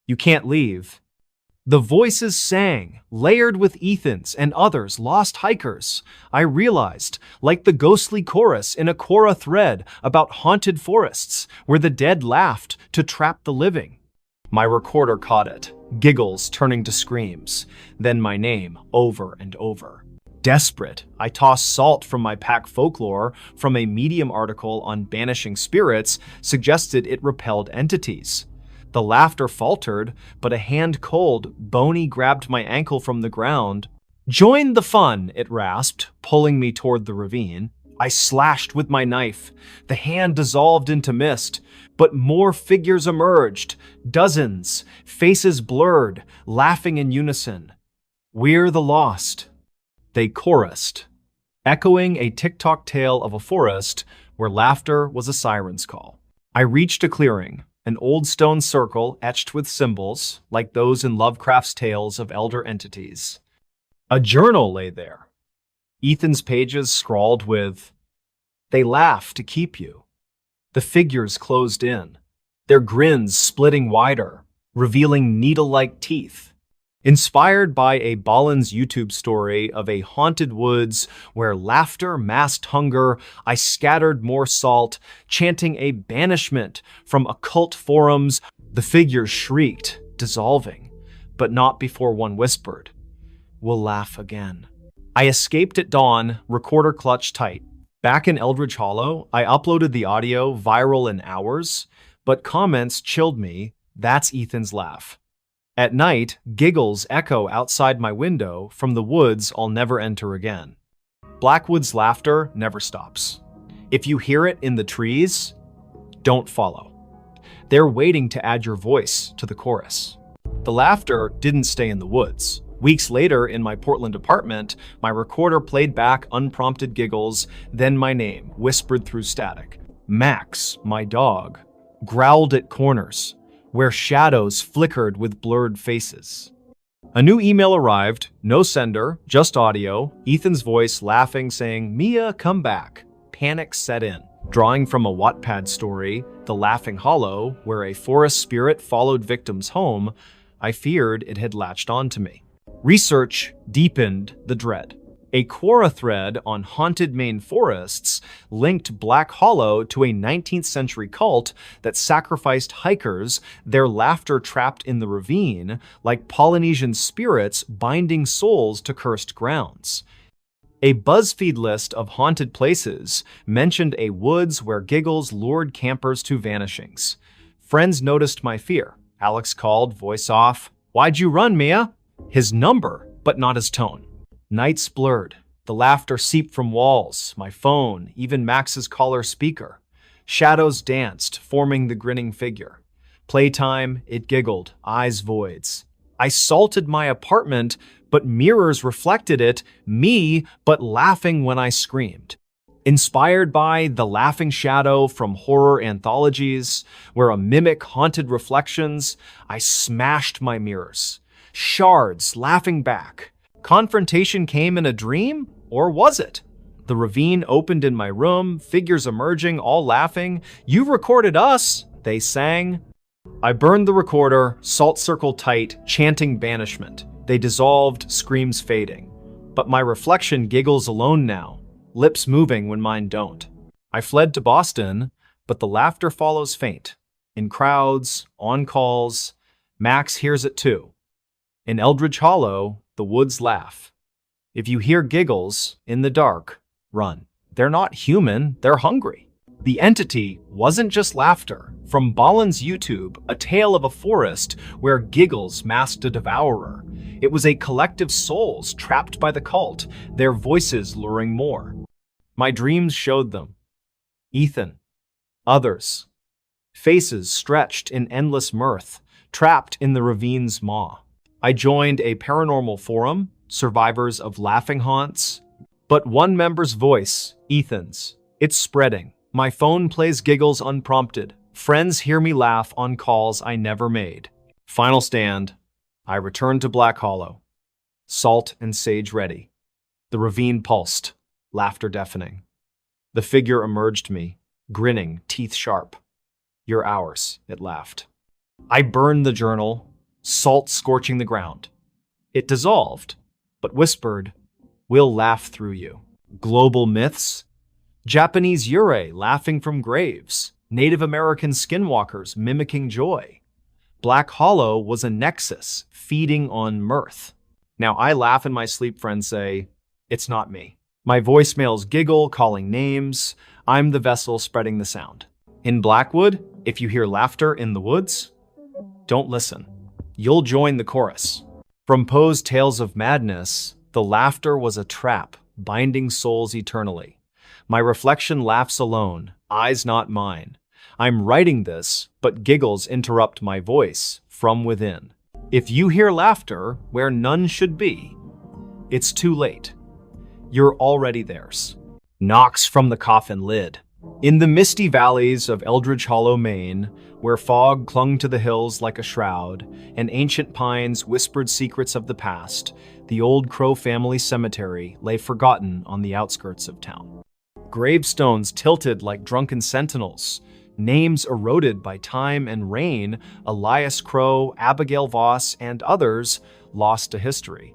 "You can't leave." The voices sang, layered with Ethan's and others, lost hikers. I realized, like the ghostly chorus in a Korra thread about haunted forests, where the dead laughed to trap the living. My recorder caught it, giggles turning to screams, then my name over and over. Desperate, I tossed salt from my pack folklore from a Medium article on banishing spirits suggested it repelled entities. The laughter faltered, but a hand cold, bony grabbed my ankle from the ground. "Join the fun," it rasped, pulling me toward the ravine. I slashed with my knife. The hand dissolved into mist, but more figures emerged. Dozens, faces blurred, laughing in unison. "We're the lost," they chorused, echoing a TikTok tale of a forest where laughter was a siren's call. I reached a clearing, an old stone circle etched with symbols, like those in Lovecraft's tales of elder entities. A journal lay there, Ethan's pages scrawled with, "They laugh to keep you." The figures closed in, their grins splitting wider, revealing needle-like teeth. Inspired by a Ballen's YouTube story of a haunted woods where laughter masked hunger, I scattered more salt, chanting a banishment from occult forums. The figures shrieked, dissolving, but not before one whispered, "We'll laugh again." I escaped at dawn, recorder clutched tight. Back in Eldridge Hollow, I uploaded the audio, viral in hours, but comments chilled me. That's Ethan's laugh. At night, giggles echo outside my window from the woods I'll never enter again. Blackwood's laughter never stops. If you hear it in the trees, don't follow. They're waiting to add your voice to the chorus. The laughter didn't stay in the woods. Weeks later, in my Portland apartment, my recorder played back unprompted giggles, then my name, whispered through static. Max, my dog, growled at corners, where shadows flickered with blurred faces. A new email arrived, no sender, just audio, Ethan's voice laughing, saying, "Mia, come back." Panic set in. Drawing from a Wattpad story, The Laughing Hollow, where a forest spirit followed victims home, I feared it had latched onto me. Research deepened the dread. A Quora thread on haunted Maine forests linked Black Hollow to a 19th century cult that sacrificed hikers, their laughter trapped in the ravine, like Polynesian spirits binding souls to cursed grounds. A BuzzFeed list of haunted places mentioned a woods where giggles lured campers to vanishings. Friends noticed my fear. Alex called, voice off. "Why'd you run, Mia?" His number, but not his tone. Nights blurred. The laughter seeped from walls, my phone, even Max's collar speaker. Shadows danced, forming the grinning figure. Playtime, it giggled, eyes voids. I salted my apartment, but mirrors reflected it, me, but laughing when I screamed. Inspired by The Laughing Shadow from horror anthologies, where a mimic haunted reflections, I smashed my mirrors. Shards laughing back. Confrontation came in a dream? Or was it? The ravine opened in my room, figures emerging, all laughing. "You recorded us," they sang. I burned the recorder, salt circle tight, chanting banishment. They dissolved, screams fading. But my reflection giggles alone now, lips moving when mine don't. I fled to Boston, but the laughter follows faint. In crowds, on calls, Max hears it too. In Eldridge Hollow, the woods laugh. If you hear giggles in the dark, run. They're not human, they're hungry. The entity wasn't just laughter. From Ballen's YouTube, a tale of a forest where giggles masked a devourer. It was a collective souls trapped by the cult, their voices luring more. My dreams showed them. Ethan. Others. Faces stretched in endless mirth, trapped in the ravine's maw. I joined a paranormal forum, survivors of laughing haunts. But one member's voice, Ethan's, it's spreading. My phone plays giggles unprompted. Friends hear me laugh on calls I never made. Final stand. I returned to Black Hollow. Salt and sage ready. The ravine pulsed, laughter deafening. The figure emerged me, grinning, teeth sharp. "You're ours," it laughed. I burned the journal, salt scorching the ground. It dissolved, but whispered, "We'll laugh through you." Global myths? Japanese yurei laughing from graves. Native American skinwalkers mimicking joy. Black Hollow was a nexus, feeding on mirth. Now I laugh in my sleep, friends say, "It's not me." My voicemails giggle, calling names. I'm the vessel spreading the sound. In Blackwood, if you hear laughter in the woods, don't listen. You'll join the chorus. From Poe's Tales of Madness, the laughter was a trap, binding souls eternally. My reflection laughs alone, eyes not mine. I'm writing this, but giggles interrupt my voice from within. If you hear laughter where none should be, it's too late. You're already theirs. Knocks from the coffin lid. In the misty valleys of Eldridge Hollow, Maine, where fog clung to the hills like a shroud, and ancient pines whispered secrets of the past, the old Crow family cemetery lay forgotten on the outskirts of town. Gravestones tilted like drunken sentinels, names eroded by time and rain, Elias Crow, Abigail Voss, and others lost to history.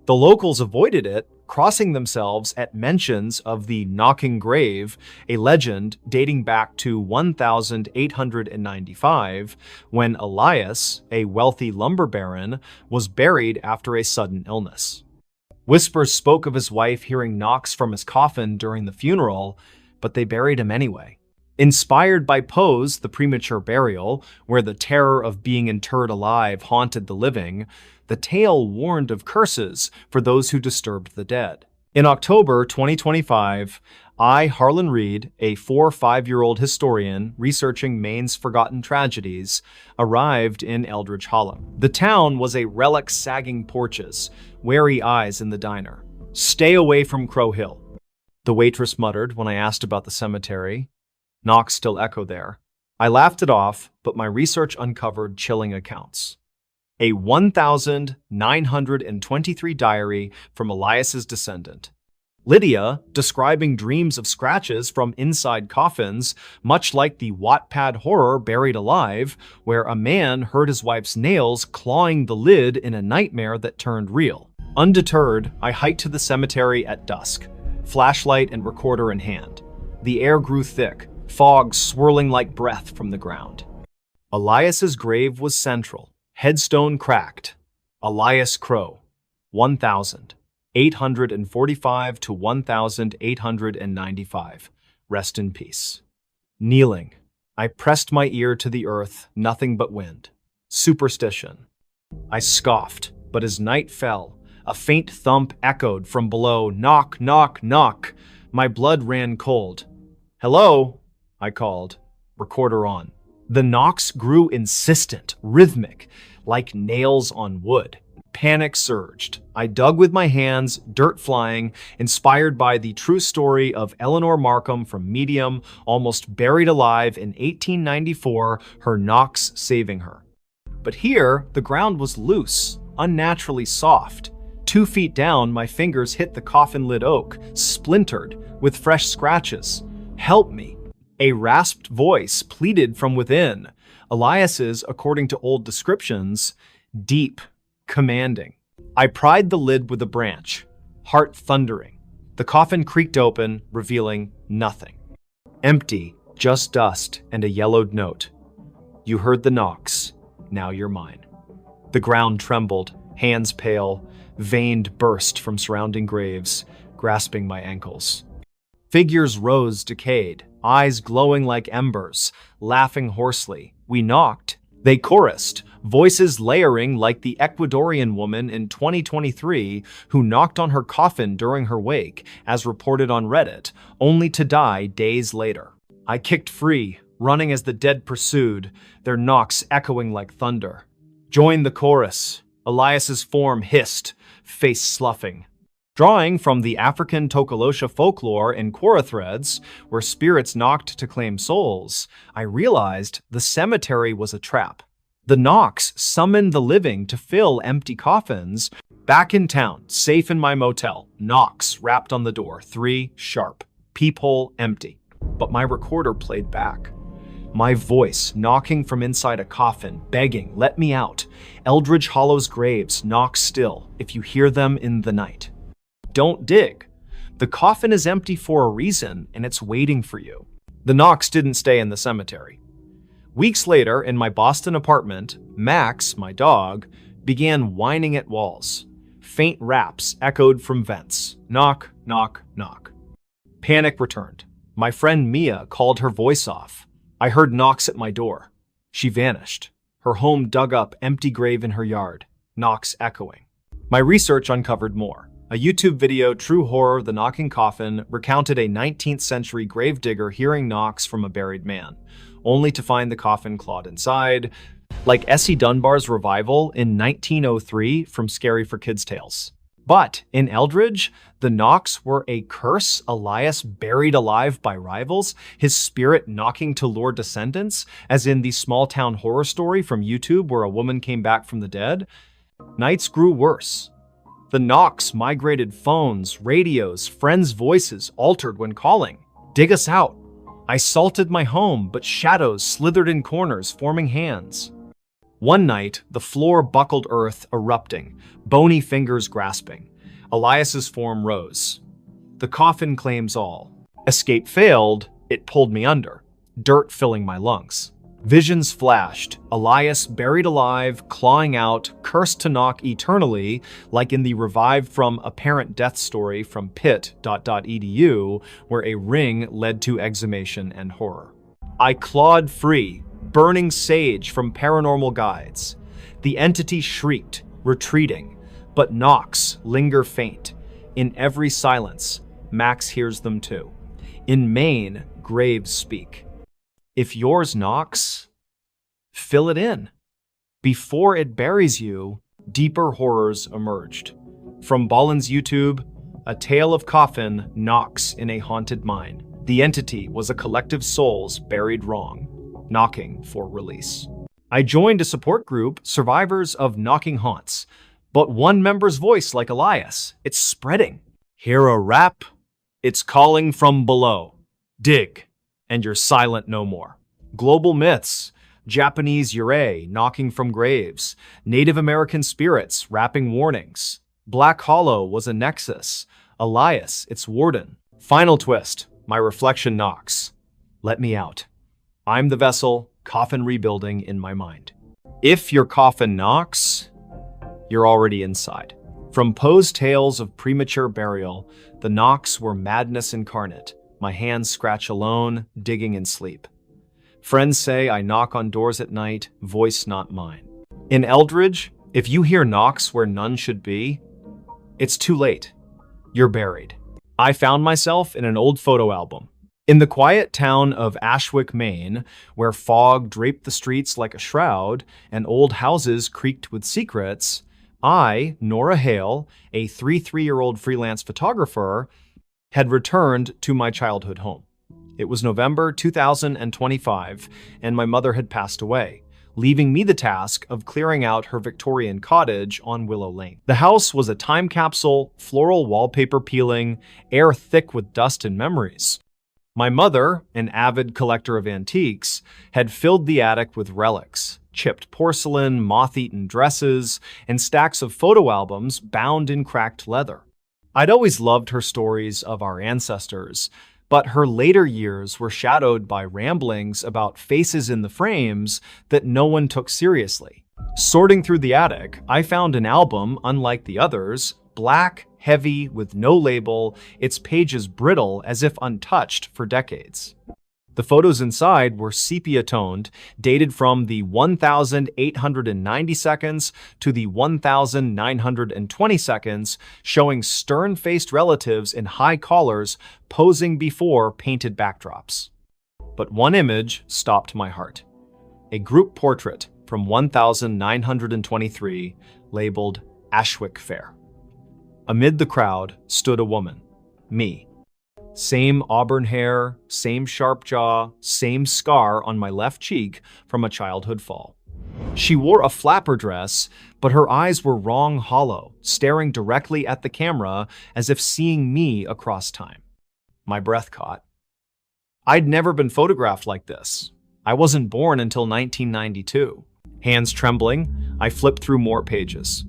The locals avoided it, crossing themselves at mentions of the knocking grave, a legend dating back to 1895, when Elias, a wealthy lumber baron, was buried after a sudden illness. Whispers spoke of his wife hearing knocks from his coffin during the funeral, but they buried him anyway. Inspired by Poe's The Premature Burial, where the terror of being interred alive haunted the living, the tale warned of curses for those who disturbed the dead. In October 2025, I, Harlan Reed, a 4-5-year-old historian researching Maine's forgotten tragedies, arrived in Eldridge Hollow. The town was a relic sagging porches, wary eyes in the diner. "Stay away from Crow Hill," the waitress muttered when I asked about the cemetery. Knocks still echo there. I laughed it off, but my research uncovered chilling accounts. A 1923 diary from Elias's descendant, Lydia, describing dreams of scratches from inside coffins, much like the Wattpad horror Buried Alive, where a man heard his wife's nails clawing the lid in a nightmare that turned real. Undeterred, I hiked to the cemetery at dusk, flashlight and recorder in hand. The air grew thick, fog swirling like breath from the ground. Elias's grave was central, headstone cracked. Elias Crow, 1845 to 1895. Rest in peace. Kneeling, I pressed my ear to the earth, nothing but wind. Superstition. I scoffed, but as night fell, a faint thump echoed from below. Knock, knock, knock. My blood ran cold. "Hello?" I called, recorder on. The knocks grew insistent, rhythmic, like nails on wood. Panic surged. I dug with my hands, dirt flying, inspired by the true story of Eleanor Markham from Medium, almost buried alive in 1894, her knocks saving her. But here, the ground was loose, unnaturally soft. 2 feet down, my fingers hit the coffin-lid oak, splintered, with fresh scratches. "Help me!" A rasped voice pleaded from within. Elias's, according to old descriptions, deep, commanding. I pried the lid with a branch, heart thundering. The coffin creaked open, revealing nothing. Empty, just dust and a yellowed note. "You heard the knocks, now you're mine." The ground trembled, hands pale, veined burst from surrounding graves, grasping my ankles. Figures rose decayed, eyes glowing like embers, laughing hoarsely. We knocked. They chorused, voices layering like the Ecuadorian woman in 2023 who knocked on her coffin during her wake, as reported on Reddit, only to die days later. I kicked free, running as the dead pursued, their knocks echoing like thunder. "Join the chorus," Elias's form hissed, face sloughing. Drawing from the African Tokolosha folklore in Quora threads, where spirits knocked to claim souls, I realized the cemetery was a trap. The knocks summoned the living to fill empty coffins. Back in town, safe in my motel, knocks rapped on the door, 3 sharp, peephole empty. But my recorder played back. My voice knocking from inside a coffin, begging, "Let me out." Eldridge Hollow's graves knock still if you hear them in the night. Don't dig. The coffin is empty for a reason, and it's waiting for you. The knocks didn't stay in the cemetery. Weeks later, in my Boston apartment, Max, my dog, began whining at walls. Faint raps echoed from vents. Knock, knock, knock. Panic returned. My friend Mia called her voice off. I heard knocks at my door. She vanished. Her home dug up, empty grave in her yard. Knocks echoing. My research uncovered more. A YouTube video, True Horror, The Knocking Coffin, recounted a 19th century gravedigger hearing knocks from a buried man, only to find the coffin clawed inside, like S.E. Dunbar's revival in 1903 from Scary for Kids Tales. But in Eldridge, the knocks were a curse Elias buried alive by rivals, his spirit knocking to lure descendants, as in the small-town horror story from YouTube where a woman came back from the dead. Nights grew worse. The knocks migrated phones, radios, friends' voices altered when calling. "Dig us out." I salted my home, but shadows slithered in corners, forming hands. One night, the floor buckled earth, erupting, bony fingers grasping. Elias's form rose. The coffin claims all. Escape failed, it pulled me under, dirt filling my lungs. Visions flashed, Elias buried alive, clawing out, cursed to knock eternally, like in the revived from apparent death story from pit.edu, where a ring led to exhumation and horror. I clawed free, burning sage from paranormal guides. The entity shrieked, retreating, but knocks linger faint. In every silence, Max hears them too. In Maine, graves speak. If yours knocks, fill it in. Before it buries you, deeper horrors emerged. From Ballen's YouTube, a tale of coffin knocks in a haunted mine. The entity was a collective souls buried wrong, knocking for release. I joined a support group, Survivors of Knocking Haunts, but one member's voice like Elias, it's spreading. Hear a rap, it's calling from below. Dig, and you're silent no more. Global myths, Japanese yurei knocking from graves, Native American spirits rapping warnings. Black Hollow was a nexus, Elias, its warden. Final twist, my reflection knocks. Let me out. I'm the vessel, coffin rebuilding in my mind. If your coffin knocks, you're already inside. From Poe's tales of premature burial, the knocks were madness incarnate. My hands scratch alone, digging in sleep. Friends say I knock on doors at night, voice not mine. In Eldridge, if you hear knocks where none should be, it's too late. You're buried. I found myself in an old photo album. In the quiet town of Ashwick, Maine, where fog draped the streets like a shroud and old houses creaked with secrets, I, Nora Hale, a 33-year-old freelance photographer, had returned to my childhood home. It was November 2025, and my mother had passed away, leaving me the task of clearing out her Victorian cottage on Willow Lane. The house was a time capsule, floral wallpaper peeling, air thick with dust and memories. My mother, an avid collector of antiques, had filled the attic with relics, chipped porcelain, moth-eaten dresses, and stacks of photo albums bound in cracked leather. I'd always loved her stories of our ancestors, but her later years were shadowed by ramblings about faces in the frames that no one took seriously. Sorting through the attic, I found an album unlike the others, black, heavy, with no label, its pages brittle as if untouched for decades. The photos inside were sepia-toned, dated from the 1,890 seconds to the 1,920 seconds, showing stern-faced relatives in high collars posing before painted backdrops. But one image stopped my heart. A group portrait from 1,923, labeled Ashwick Fair. Amid the crowd stood a woman, me. Same auburn hair, same sharp jaw, same scar on my left cheek from a childhood fall. She wore a flapper dress, but her eyes were wrong hollow, staring directly at the camera as if seeing me across time. My breath caught. I'd never been photographed like this. I wasn't born until 1992. Hands trembling, I flipped through more pages.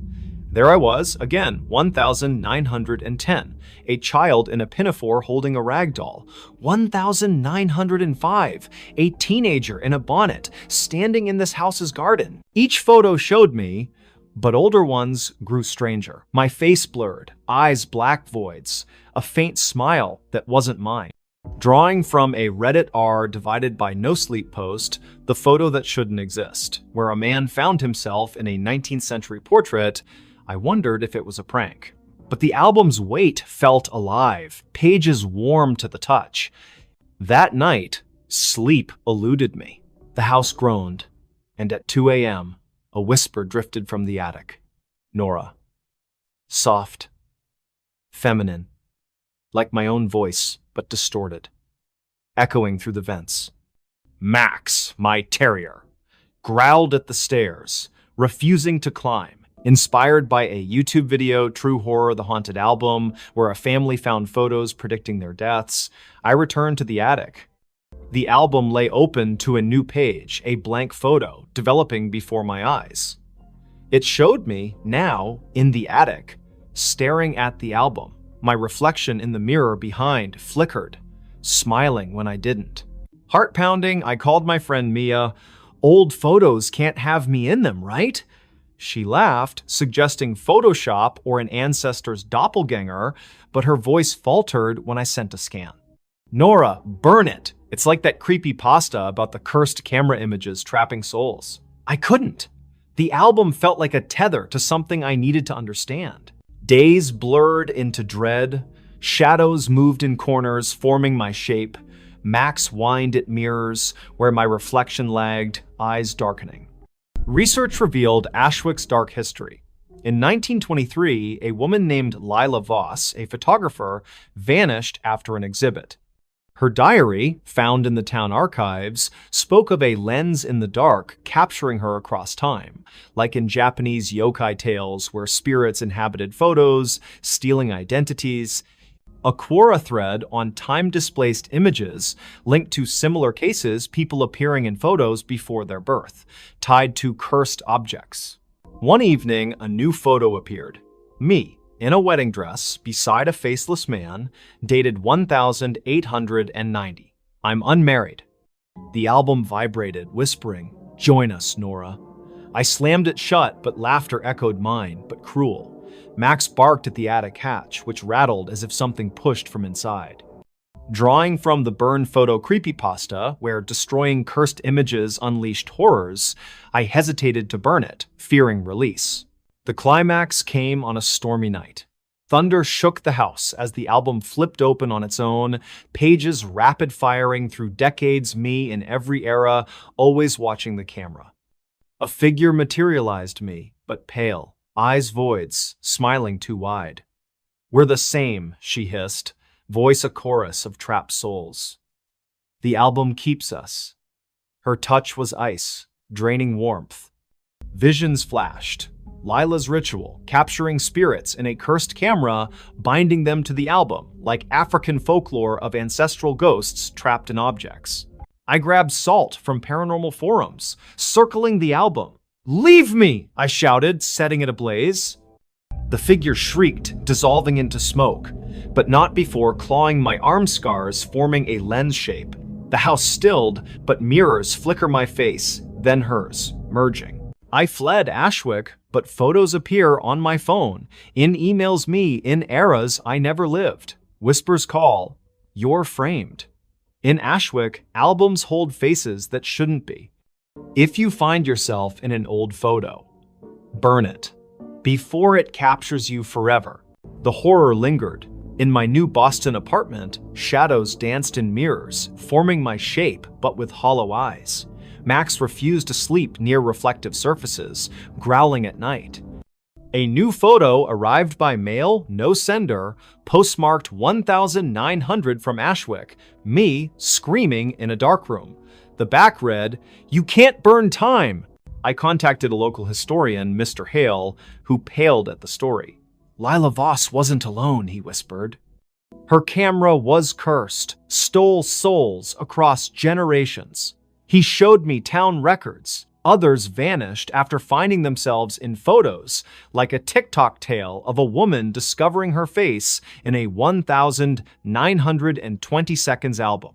There I was, again, 1,910, a child in a pinafore holding a rag doll. 1,905, a teenager in a bonnet, standing in this house's garden. Each photo showed me, but older ones grew stranger. My face blurred, eyes black voids, a faint smile that wasn't mine. Drawing from a Reddit r divided by no sleep post, the photo that shouldn't exist, where a man found himself in a 19th century portrait, I wondered if it was a prank. But the album's weight felt alive, pages warm to the touch. That night, sleep eluded me. The house groaned, and at 2 a.m., a whisper drifted from the attic. Nora. Soft. Feminine. Like my own voice, but distorted. Echoing through the vents. Max, my terrier, growled at the stairs, refusing to climb. Inspired by a YouTube video, True Horror, The Haunted Album, where a family found photos predicting their deaths, I returned to the attic. The album lay open to a new page, a blank photo, developing before my eyes. It showed me, now, in the attic, staring at the album. My reflection in the mirror behind flickered, smiling when I didn't. Heart pounding, I called my friend Mia. Old photos can't have me in them, right? She laughed, suggesting Photoshop or an ancestor's doppelganger, but her voice faltered when I sent a scan. Nora, burn it! It's like that creepypasta about the cursed camera images trapping souls. I couldn't. The album felt like a tether to something I needed to understand. Days blurred into dread, Shadows moved in corners, forming my shape. Max whined at mirrors where my reflection lagged, eyes darkening. Research revealed Ashwick's dark history. In 1923, a woman named Lila Voss, a photographer, vanished after an exhibit. Her diary, found in the town archives, spoke of a lens in the dark capturing her across time, like in Japanese yokai tales where spirits inhabited photos, stealing identities. A Quora thread on time-displaced images linked to similar cases, people appearing in photos before their birth, tied to cursed objects. One evening, a new photo appeared. Me, in a wedding dress, beside a faceless man, dated 1890. I'm unmarried. The album vibrated, whispering, "Join us, Nora." I slammed it shut, but laughter echoed mine, but cruel. Max barked at the attic hatch, which rattled as if something pushed from inside. Drawing from the burned photo creepypasta, where destroying cursed images unleashed horrors, I hesitated to burn it, fearing release. The climax came on a stormy night. Thunder shook the house as the album flipped open on its own, pages rapid-firing through decades, me in every era, always watching the camera. A figure materialized me, but pale, eyes voids, smiling too wide. "We're the same," she hissed, voice a chorus of trapped souls. "The album keeps us." Her touch was ice, draining warmth. Visions flashed. Lila's ritual, capturing spirits in a cursed camera, binding them to the album, like African folklore of ancestral ghosts trapped in objects. I grabbed salt from paranormal forums, circling the album. "Leave me!" I shouted, setting it ablaze. The figure shrieked, dissolving into smoke, but not before clawing my arm scars, forming a lens shape. The house stilled, but mirrors flicker my face, then hers, merging. I fled Ashwick, but photos appear on my phone, in emails me in eras I never lived. Whispers call, "You're framed." In Ashwick, albums hold faces that shouldn't be. If you find yourself in an old photo, burn it before it captures you forever. The horror lingered. In my new Boston apartment, shadows danced in mirrors, forming my shape but with hollow eyes. Max refused to sleep near reflective surfaces, growling at night. A new photo arrived by mail, no sender, postmarked 1900 from Ashwick, me screaming in a dark room. The back read, "You can't burn time." I contacted a local historian, Mr. Hale, who paled at the story. "Lila Voss wasn't alone," he whispered. Her camera was cursed, stole souls across generations. He showed me town records. Others vanished after finding themselves in photos, like a TikTok tale of a woman discovering her face in a 1920 seconds album,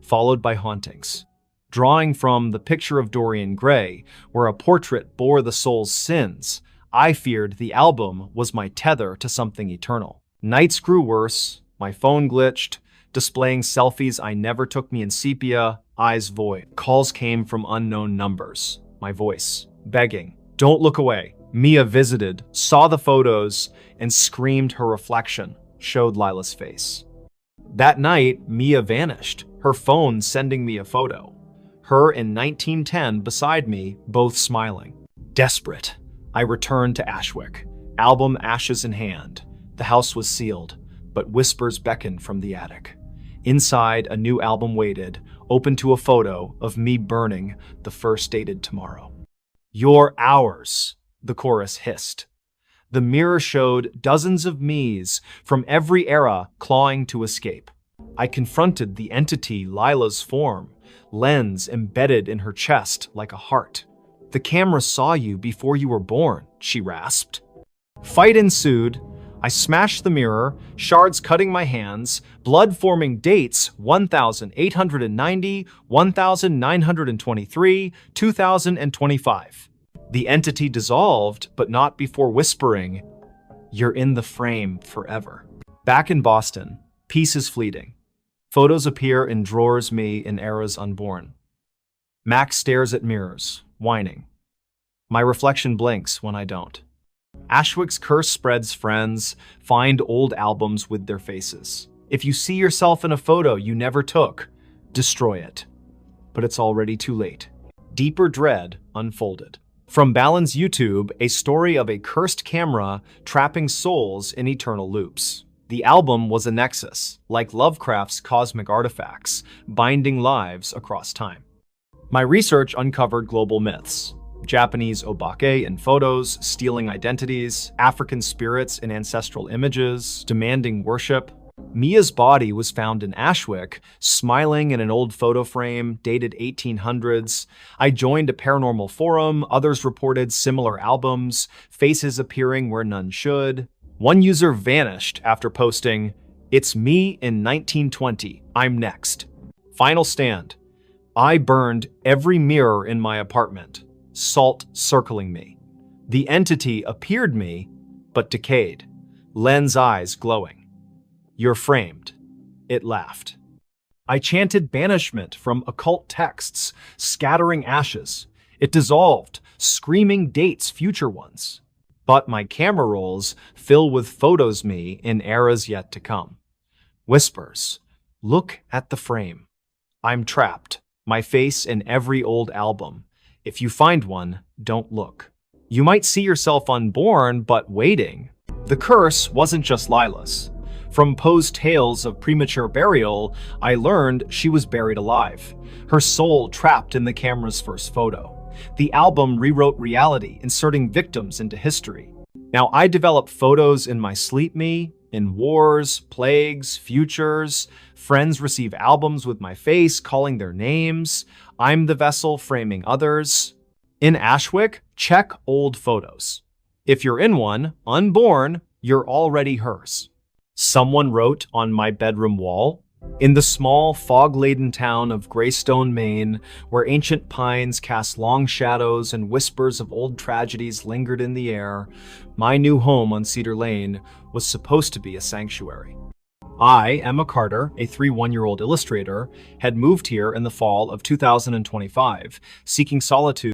followed by hauntings. Drawing from The Picture of Dorian Gray, where a portrait bore the soul's sins, I feared the album was my tether to something eternal. Nights grew worse, my phone glitched, displaying selfies I never took me in sepia, eyes void. Calls came from unknown numbers, my voice, begging, "Don't look away." Mia visited, saw the photos, and screamed her reflection, showed Lila's face. That night, Mia vanished, her phone sending me a photo. Her in 1910 beside me, both smiling. Desperate, I returned to Ashwick, album ashes in hand. The house was sealed, but whispers beckoned from the attic. Inside, a new album waited, open to a photo of me burning the first dated tomorrow. "You're ours," the chorus hissed. The mirror showed dozens of me's from every era clawing to escape. I confronted the entity Lila's form, lens embedded in her chest like a heart. "The camera saw you before you were born," she rasped. Fight ensued. I smashed the mirror, shards cutting my hands, blood forming dates 1890, 1923, 2025. The entity dissolved, but not before whispering, "You're in the frame forever." Back in Boston, peace is fleeting. Photos appear in drawers me in eras unborn. Max stares at mirrors, whining. My reflection blinks when I don't. Ashwick's curse spreads friends, find old albums with their faces. If you see yourself in a photo you never took, destroy it. But it's already too late. Deeper Dread Unfolded. From Ballen's YouTube, a story of a cursed camera trapping souls in eternal loops. The album was a nexus, like Lovecraft's cosmic artifacts, binding lives across time. My research uncovered global myths. Japanese obake in photos, stealing identities, African spirits in ancestral images, demanding worship. Mia's body was found in Ashwick, smiling in an old photo frame, dated 1800s. I joined a paranormal forum, others reported similar albums, faces appearing where none should. One user vanished after posting, "It's me in 1920, I'm next." Final stand. I burned every mirror in my apartment, salt circling me. The entity appeared me, but decayed, lens eyes glowing. "You're framed." It laughed. I chanted banishment from occult texts, scattering ashes. It dissolved, screaming dates future ones. But my camera rolls fill with photos me in eras yet to come. Whispers, "Look at the frame." I'm trapped, my face in every old album. If you find one, don't look. You might see yourself unborn, but waiting. The curse wasn't just Lila's. From Poe's tales of premature burial, I learned she was buried alive, her soul trapped in the camera's first photo. The album rewrote reality, inserting victims into history. Now I develop photos in my sleep me, in wars, plagues, futures. Friends receive albums with my face, calling their names. I'm the vessel framing others. In Ashwick, check old photos. If you're in one, unborn, you're already hers. Someone wrote on my bedroom wall, "In the small, fog-laden town of Greystone, Maine, where ancient pines cast long shadows and whispers of old tragedies lingered in the air, my new home on Cedar Lane was supposed to be a sanctuary." I, Emma Carter, a 31-year-old illustrator, had moved here in the fall of 2025, seeking solitude